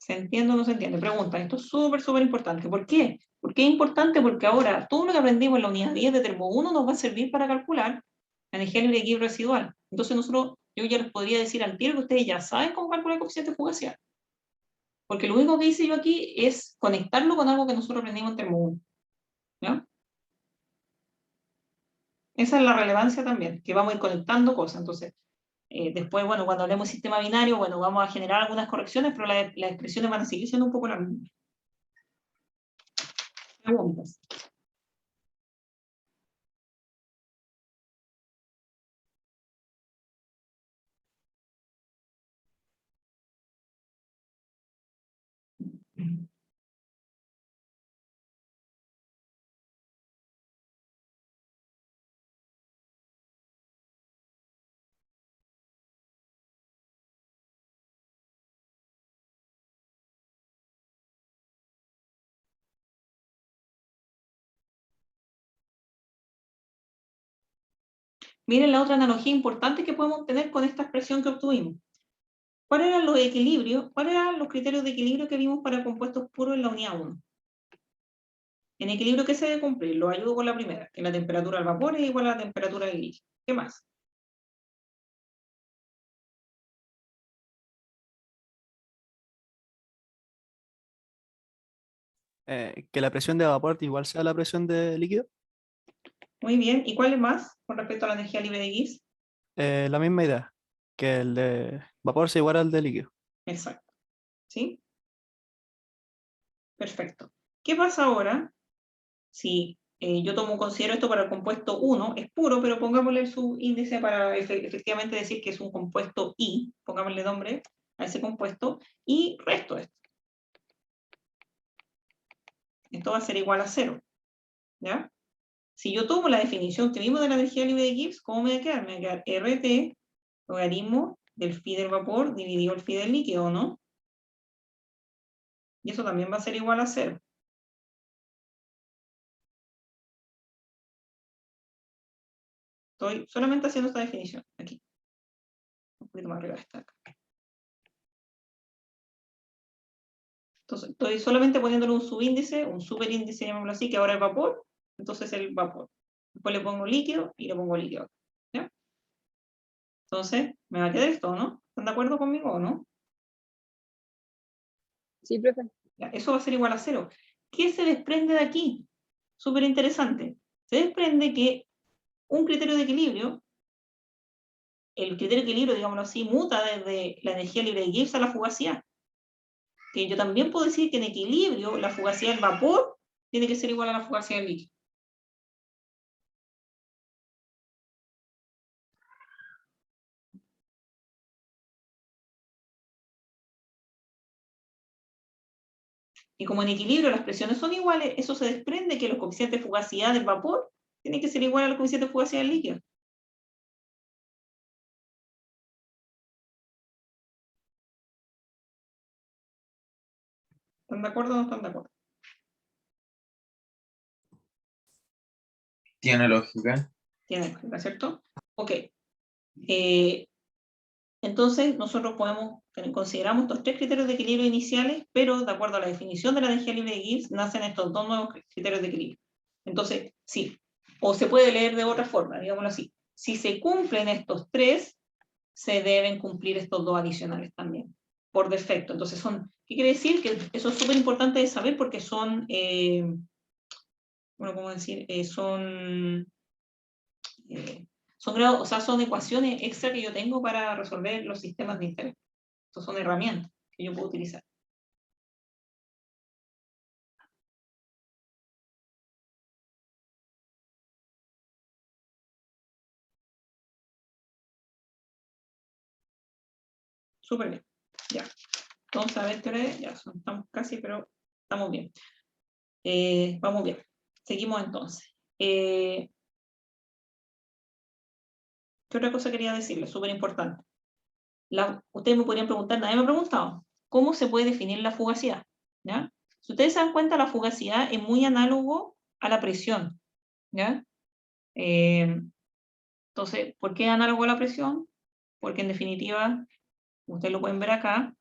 ¿Se entiende o no se entiende? Pregunta, esto es súper importante. ¿Por qué? ¿Por qué es importante? Porque ahora todo lo que aprendimos en la unidad 10 de Termo 1 nos va a servir para calcular la energía libre de Gibbs residual. Entonces yo ya les podría decir al tiro que ustedes ya saben cómo calcular el coeficiente de fugacidad. Porque lo único que hice yo aquí es conectarlo con algo que nosotros aprendimos en termo 1. ¿Ya? Esa es la relevancia también, que vamos a ir conectando cosas. Entonces, después, bueno, cuando hablemos de sistema binario, bueno, vamos a generar algunas correcciones, pero las expresiones van a seguir siendo un poco las mismas. Preguntas. Miren la otra analogía importante que podemos obtener con esta expresión que obtuvimos. ¿Cuáles eran los equilibrios? ¿Cuáles eran los criterios de equilibrio que vimos para compuestos puros en la unidad 1? En equilibrio, ¿qué se debe cumplir? Lo ayudo con la primera, que la temperatura del vapor es igual a la temperatura del líquido. ¿Qué más? Que la presión de vapor igual sea la presión de líquido. Muy bien. ¿Y cuál es más con respecto a la energía libre de Gibbs? La misma idea, que el de vapor sea igual al de líquido. Exacto. ¿Sí? Perfecto. ¿Qué pasa ahora si yo considero esto para el compuesto 1, es puro, pero pongámosle su índice para efectivamente decir que es un compuesto I, pongámosle nombre a ese compuesto, y resto esto. Esto va a ser igual a 0. ¿Ya? Si yo tomo la definición que vimos de la energía libre de Gibbs, ¿cómo me va a quedar? Me va a quedar RT, logaritmo del phi del vapor, dividido el phi del líquido, ¿no? Y eso también va a ser igual a 0. Estoy solamente haciendo esta definición, aquí. Un poquito más arriba está acá. Entonces, estoy solamente poniéndole un subíndice, un superíndice, llamémoslo así, que ahora es vapor, entonces el vapor. Después le pongo líquido y le pongo líquido. ¿Ya? Entonces, me va a quedar esto, ¿no? ¿Están de acuerdo conmigo o no? Sí, profe. Ya, eso va a ser igual a 0. ¿Qué se desprende de aquí? Súper interesante. Se desprende que un criterio de equilibrio, el criterio de equilibrio, digámoslo así, muta desde la energía libre de Gibbs a la fugacidad. Que yo también puedo decir que en equilibrio la fugacidad del vapor tiene que ser igual a la fugacidad del líquido. Y como en equilibrio las presiones son iguales, eso se desprende que los coeficientes de fugacidad del vapor tienen que ser iguales a los coeficientes de fugacidad del líquido. ¿Están de acuerdo o no están de acuerdo? Tiene lógica. Tiene lógica, ¿cierto? Ok. Entonces, nosotros consideramos estos 3 criterios de equilibrio iniciales, pero de acuerdo a la definición de la energía libre de Gibbs, nacen estos 2 nuevos criterios de equilibrio. Entonces, sí, o se puede leer de otra forma, digámoslo así. Si se cumplen estos 3, se deben cumplir estos 2 adicionales también, por defecto. Entonces, ¿qué quiere decir? Que eso es súper importante de saber porque son, bueno, ¿cómo decir? Son grados, o sea, son ecuaciones extra que yo tengo para resolver los sistemas de interés. Estos son herramientas que yo puedo utilizar. Súper bien. Ya. Entonces, a ver, ya estamos casi, pero estamos bien. Vamos bien. Seguimos entonces. ¿Qué otra cosa quería decirles? Súper importante. Ustedes me podrían preguntar, nadie me ha preguntado, ¿cómo se puede definir la fugacidad? ¿Ya? Si ustedes se dan cuenta, la fugacidad es muy análogo a la presión. ¿Ya? Entonces, ¿por qué es análogo a la presión? Porque en definitiva, ustedes lo pueden ver acá,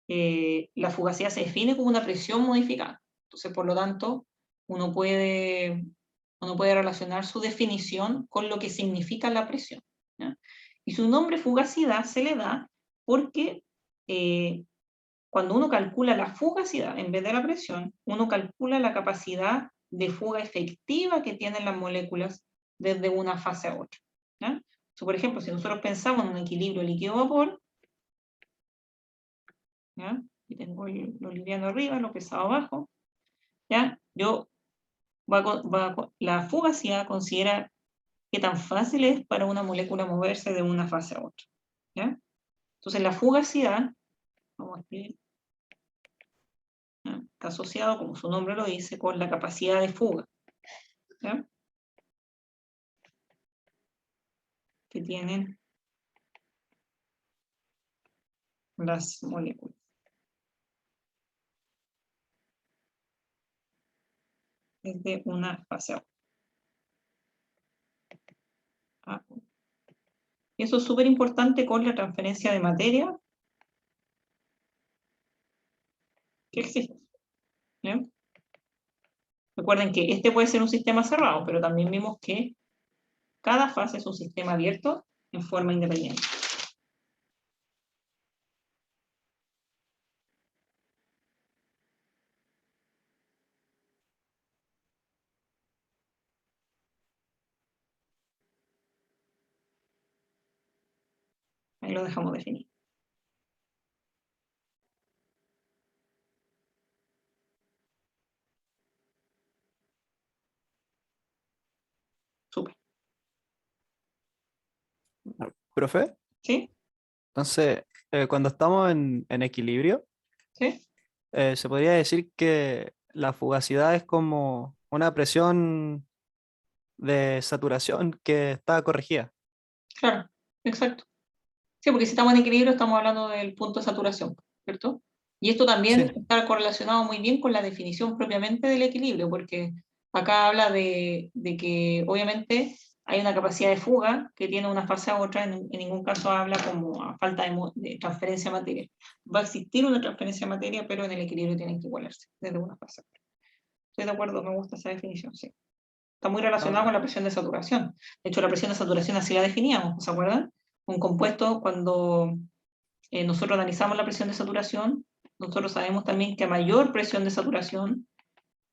la fugacidad se define como una presión modificada. Entonces, por lo tanto, uno puede Uno puede relacionar su definición con lo que significa la presión, ¿ya? Y su nombre fugacidad se le da porque cuando uno calcula la fugacidad en vez de la presión, uno calcula la capacidad de fuga efectiva que tienen las moléculas desde una fase a otra, ¿ya? Por ejemplo, si nosotros pensamos en un equilibrio líquido-vapor, ¿ya? Y tengo lo liviano arriba, lo pesado abajo, ¿ya? La fugacidad considera qué tan fácil es para una molécula moverse de una fase a otra, ¿ya? Entonces la fugacidad, vamos a escribir, ¿ya? Está asociado, como su nombre lo dice, con la capacidad de fuga, ¿ya? Que tienen las moléculas. Desde una fase a otra. Y eso es súper importante con la transferencia de materia que existe, ¿ya? Recuerden que este puede ser un sistema cerrado, pero también vimos que cada fase es un sistema abierto en forma independiente. Ahí lo dejamos definido. Súper. Profe, ¿Sí? entonces, cuando estamos en equilibrio, ¿Sí? se podría decir que la fugacidad es como una presión de saturación que está corregida. Claro, exacto. Sí, porque si estamos en equilibrio estamos hablando del punto de saturación, ¿cierto? Y esto también Sí, está correlacionado muy bien con la definición propiamente del equilibrio, porque acá habla de que obviamente hay una capacidad de fuga que tiene una fase a otra, en ningún caso habla como a falta de transferencia de materia. Va a existir una transferencia de materia, pero en el equilibrio tienen que igualarse desde una fase a otra. Estoy de acuerdo, me gusta esa definición, sí. Está muy relacionado con la presión de saturación. De hecho, la presión de saturación así la definíamos, ¿se acuerdan? Un compuesto, cuando nosotros analizamos la presión de saturación, nosotros sabemos también que a mayor presión de saturación,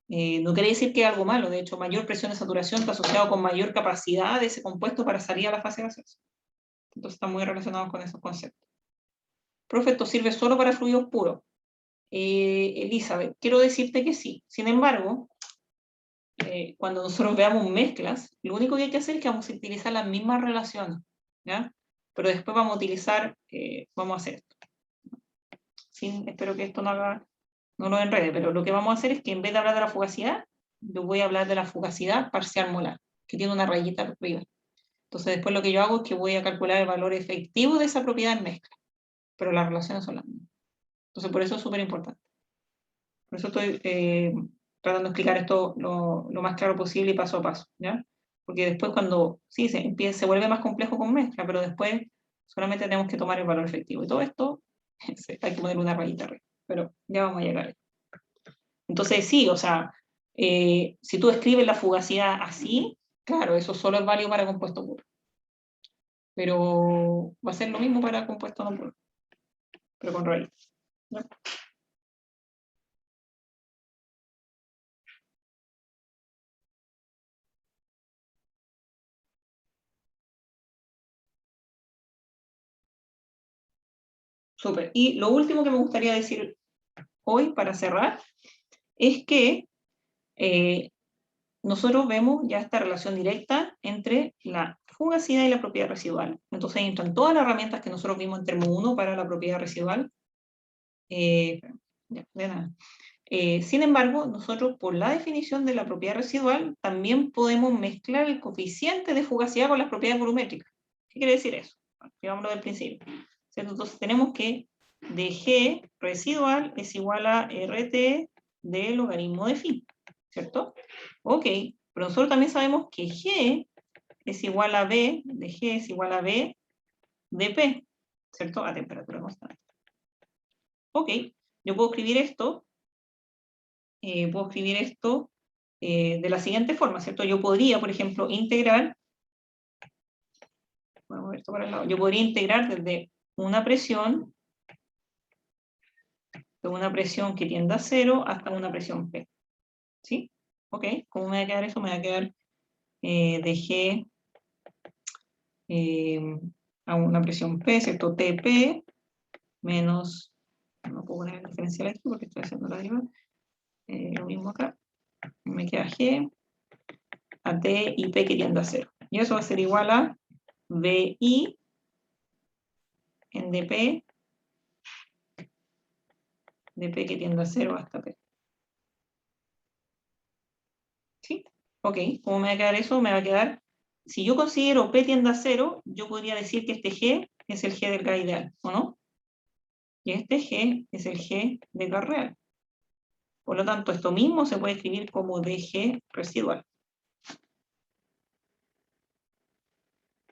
no quiere decir que es algo malo, de hecho, mayor presión de saturación está asociado con mayor capacidad de ese compuesto para salir a la fase gaseosa. Entonces está muy relacionado con esos conceptos. Profe, ¿esto sirve solo para fluidos puros? Elizabeth, quiero decirte que sí. Sin embargo, cuando nosotros veamos mezclas, lo único que hay que hacer es que vamos a utilizar las mismas relaciones, ¿ya? Pero después vamos a utilizar, vamos a hacer esto. Espero que esto no lo enrede, pero lo que vamos a hacer es que en vez de hablar de la fugacidad, yo voy a hablar de la fugacidad parcial molar, que tiene una rayita arriba. Entonces después lo que yo hago es que voy a calcular el valor efectivo de esa propiedad en mezcla, pero las relaciones son las mismas. Entonces por eso es súper importante. Por eso estoy tratando de explicar esto lo más claro posible y paso a paso, ¿ya? Porque después cuando, sí, se vuelve más complejo con mezcla, pero después solamente tenemos que tomar el valor efectivo. Y todo esto hay que poner una rayita arriba, pero ya vamos a llegar ahí. Entonces sí, o sea, si tú escribes la fugacidad así, claro, eso solo es válido para compuesto puro. Pero va a ser lo mismo para compuesto no puro, pero con raíz, ¿ya? Súper. Y lo último que me gustaría decir hoy, para cerrar, es que nosotros vemos ya esta relación directa entre la fugacidad y la propiedad residual. Entonces entran todas las herramientas que nosotros vimos en termo 1 para la propiedad residual. Ya, de nada. Sin embargo, nosotros por la definición de la propiedad residual también podemos mezclar el coeficiente de fugacidad con las propiedades volumétricas. ¿Qué quiere decir eso? Digámoslo del principio. Entonces tenemos que dg residual es igual a RT de logaritmo de phi, ¿cierto? Ok, pero nosotros también sabemos que G es igual a B, de G es igual a B de P, ¿cierto? A temperatura constante. Ok, yo puedo escribir esto de la siguiente forma, ¿cierto? Yo podría, por ejemplo, integrar, voy a mover esto para el lado, yo podría integrar desde una presión, de una presión que tienda a 0 hasta una presión P. ¿Sí? Ok, ¿cómo me va a quedar eso? Me va a quedar de G a una presión P, ¿cierto? TP menos, no puedo poner el diferencial aquí porque estoy haciendo la derivada, lo mismo acá, me queda G a T y P que tiende a 0. Y eso va a ser igual a VI en dP que tiende a 0 hasta P. ¿Sí? Ok, ¿cómo me va a quedar eso? Me va a quedar, si yo considero P tiende a 0, yo podría decir que este G es el G del gas ideal, ¿o no? Y este G es el G de gas real. Por lo tanto, esto mismo se puede escribir como dG residual.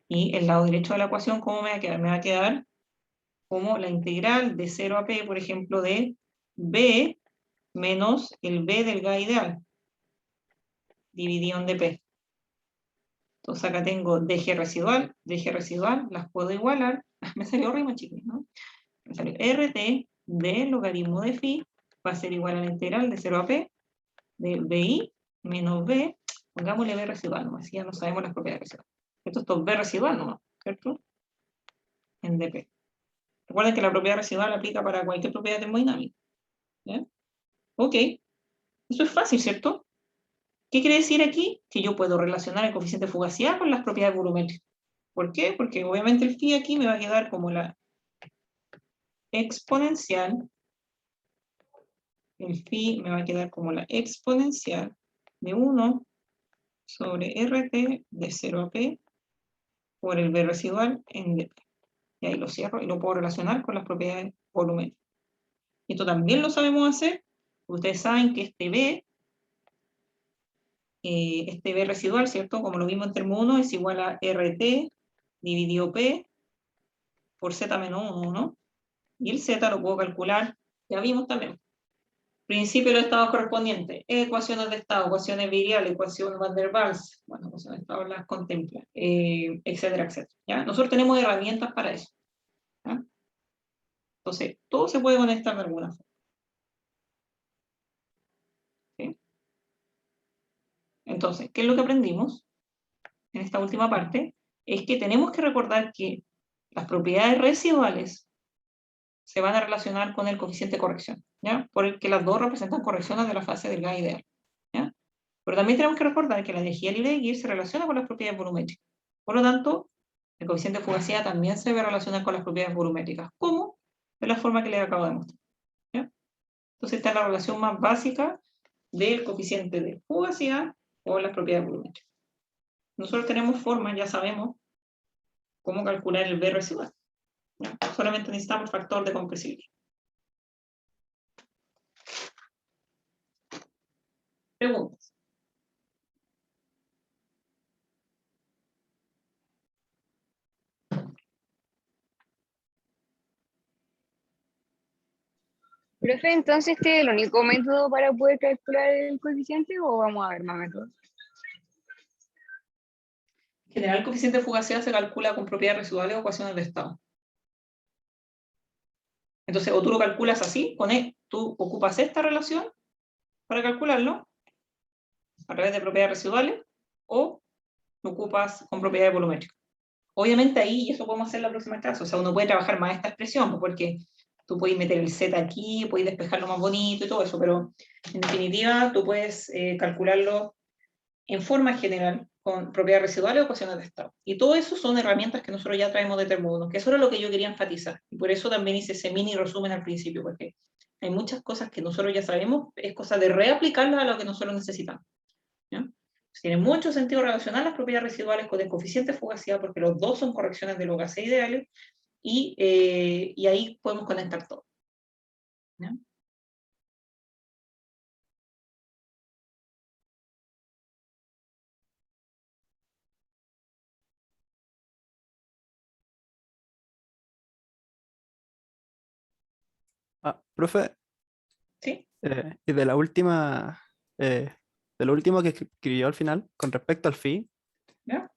Y el lado derecho de la ecuación, ¿cómo me va a quedar? Me va a quedar como la integral de 0 a P, por ejemplo, de B menos el B del gas ideal, dividido en dP. Entonces acá tengo dG residual, las puedo igualar. Me salió rima, chicos, ¿no? Me salió RT de logaritmo de phi va a ser igual a la integral de 0 a P de BI menos B, pongámosle B residual nomás, si ya no sabemos las propiedades residuales. Esto es B residual nomás, ¿cierto? En dP. Recuerden que la propiedad residual aplica para cualquier propiedad termodinámica. ¿Ya? Ok, eso es fácil, ¿cierto? ¿Qué quiere decir aquí? Que yo puedo relacionar el coeficiente de fugacidad con las propiedades volumétricas. ¿Por qué? Porque obviamente el phi aquí me va a quedar como la exponencial, el phi me va a quedar como la exponencial de 1 sobre RT de 0 a P por el B residual en dP. Y ahí lo cierro y lo puedo relacionar con las propiedades volumétricas. Esto también lo sabemos hacer. Ustedes saben que este B residual, ¿cierto? Como lo vimos en termo 1, es igual a RT dividido P por Z menos 1, ¿no? Y el Z lo puedo calcular, ya vimos también. Principio de los estados correspondientes, ecuaciones de estado, ecuaciones viriales, ecuación Van der Waals, bueno, ecuaciones de estado las contempla, etcétera, etcétera. ¿Ya? Nosotros tenemos herramientas para eso. ¿Ya? Entonces, todo se puede conectar de alguna forma. ¿Sí? Entonces, ¿qué es lo que aprendimos en esta última parte? Es que tenemos que recordar que las propiedades residuales se van a relacionar con el coeficiente de corrección, ¿ya? Porque las dos representan correcciones de la fase del gas ideal, ¿ya? Pero también tenemos que recordar que la energía libre de Gibbs se relaciona con las propiedades volumétricas. Por lo tanto, el coeficiente de fugacidad también se debe relacionar con las propiedades volumétricas. ¿Cómo? De la forma que les acabo de mostrar, ¿ya? Entonces, esta es la relación más básica del coeficiente de fugacidad o las propiedades volumétricas. Nosotros tenemos formas, ya sabemos cómo calcular el B residual. ¿Ya? Solamente necesitamos el factor de compresibilidad. Preguntas. Profe, entonces, ¿este es el único método para poder calcular el coeficiente o vamos a ver más métodos? En general, el coeficiente de fugacidad se calcula con propiedades residuales o ecuaciones de estado. Entonces, o tú lo calculas así, tú ocupas esta relación para calcularlo, a través de propiedades residuales, o lo ocupas con propiedades volumétricas. Obviamente ahí, y eso podemos hacer en la próxima clase, o sea, uno puede trabajar más esta expresión, porque tú puedes meter el Z aquí, puedes despejarlo más bonito y todo eso, pero en definitiva tú puedes calcularlo en forma general con propiedades residuales o ecuaciones de estado. Y todo eso son herramientas que nosotros ya traemos de termo 1, que eso era lo que yo quería enfatizar. Y por eso también hice ese mini resumen al principio, porque hay muchas cosas que nosotros ya sabemos, es cosa de reaplicarlas a lo que nosotros necesitamos. ¿Ya? Tiene mucho sentido relacionar las propiedades residuales con el coeficiente de fugacidad, porque los dos son correcciones de los gases ideales, y ahí podemos conectar todo. ¿Ya? Profe, ¿Sí? y de la última de lo último que escribió al final, con respecto al phi, ¿Ya?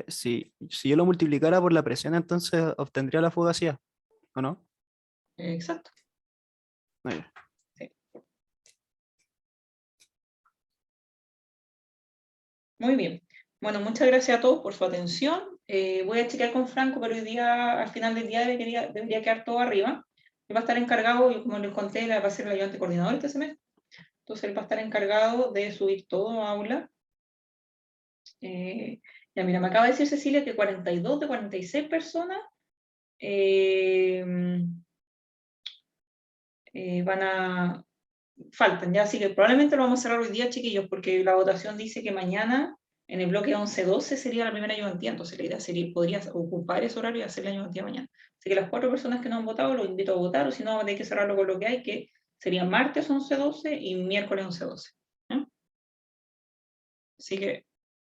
si yo lo multiplicara por la presión, entonces obtendría la fugacidad, ¿o no? Exacto. Ah, ya. Muy bien. Bueno, muchas gracias a todos por su atención. Voy a chequear con Franco, pero hoy día, al final del día, debería quedar todo arriba. Él va a estar encargado, y como les conté, va a ser el ayudante coordinador este semestre. Entonces él va a estar encargado de subir todo a aula. Ya mira, me acaba de decir Cecilia que 42 de 46 personas faltan ya, así que probablemente lo vamos a cerrar hoy día, chiquillos, porque la votación dice que mañana en el bloque 11-12 sería la primera ayudantía, entonces la idea sería, podría ocupar ese horario y hacer la ayudantía mañana. Así que las 4 personas que no han votado, los invito a votar, o si no, vamos a tener que cerrarlo con lo que hay, que sería martes 11-12 y miércoles 11-12. ¿Ya? Así que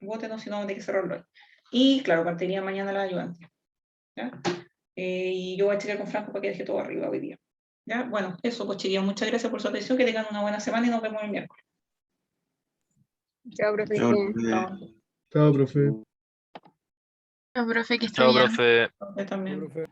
voten, o si no, vamos a tener que cerrarlo hoy. Y claro, partiría mañana la ayudantía. ¿Ya? Y yo voy a checar con Franco para que deje todo arriba hoy día. ¿Ya? Bueno, eso, pues chiquillos, muchas gracias por su atención, que tengan una buena semana y nos vemos el miércoles. Chao, profe. Chao, Chao. Chao, profe. No, profe, que esté Chao, bien. profe. Usted también. Chao, profe.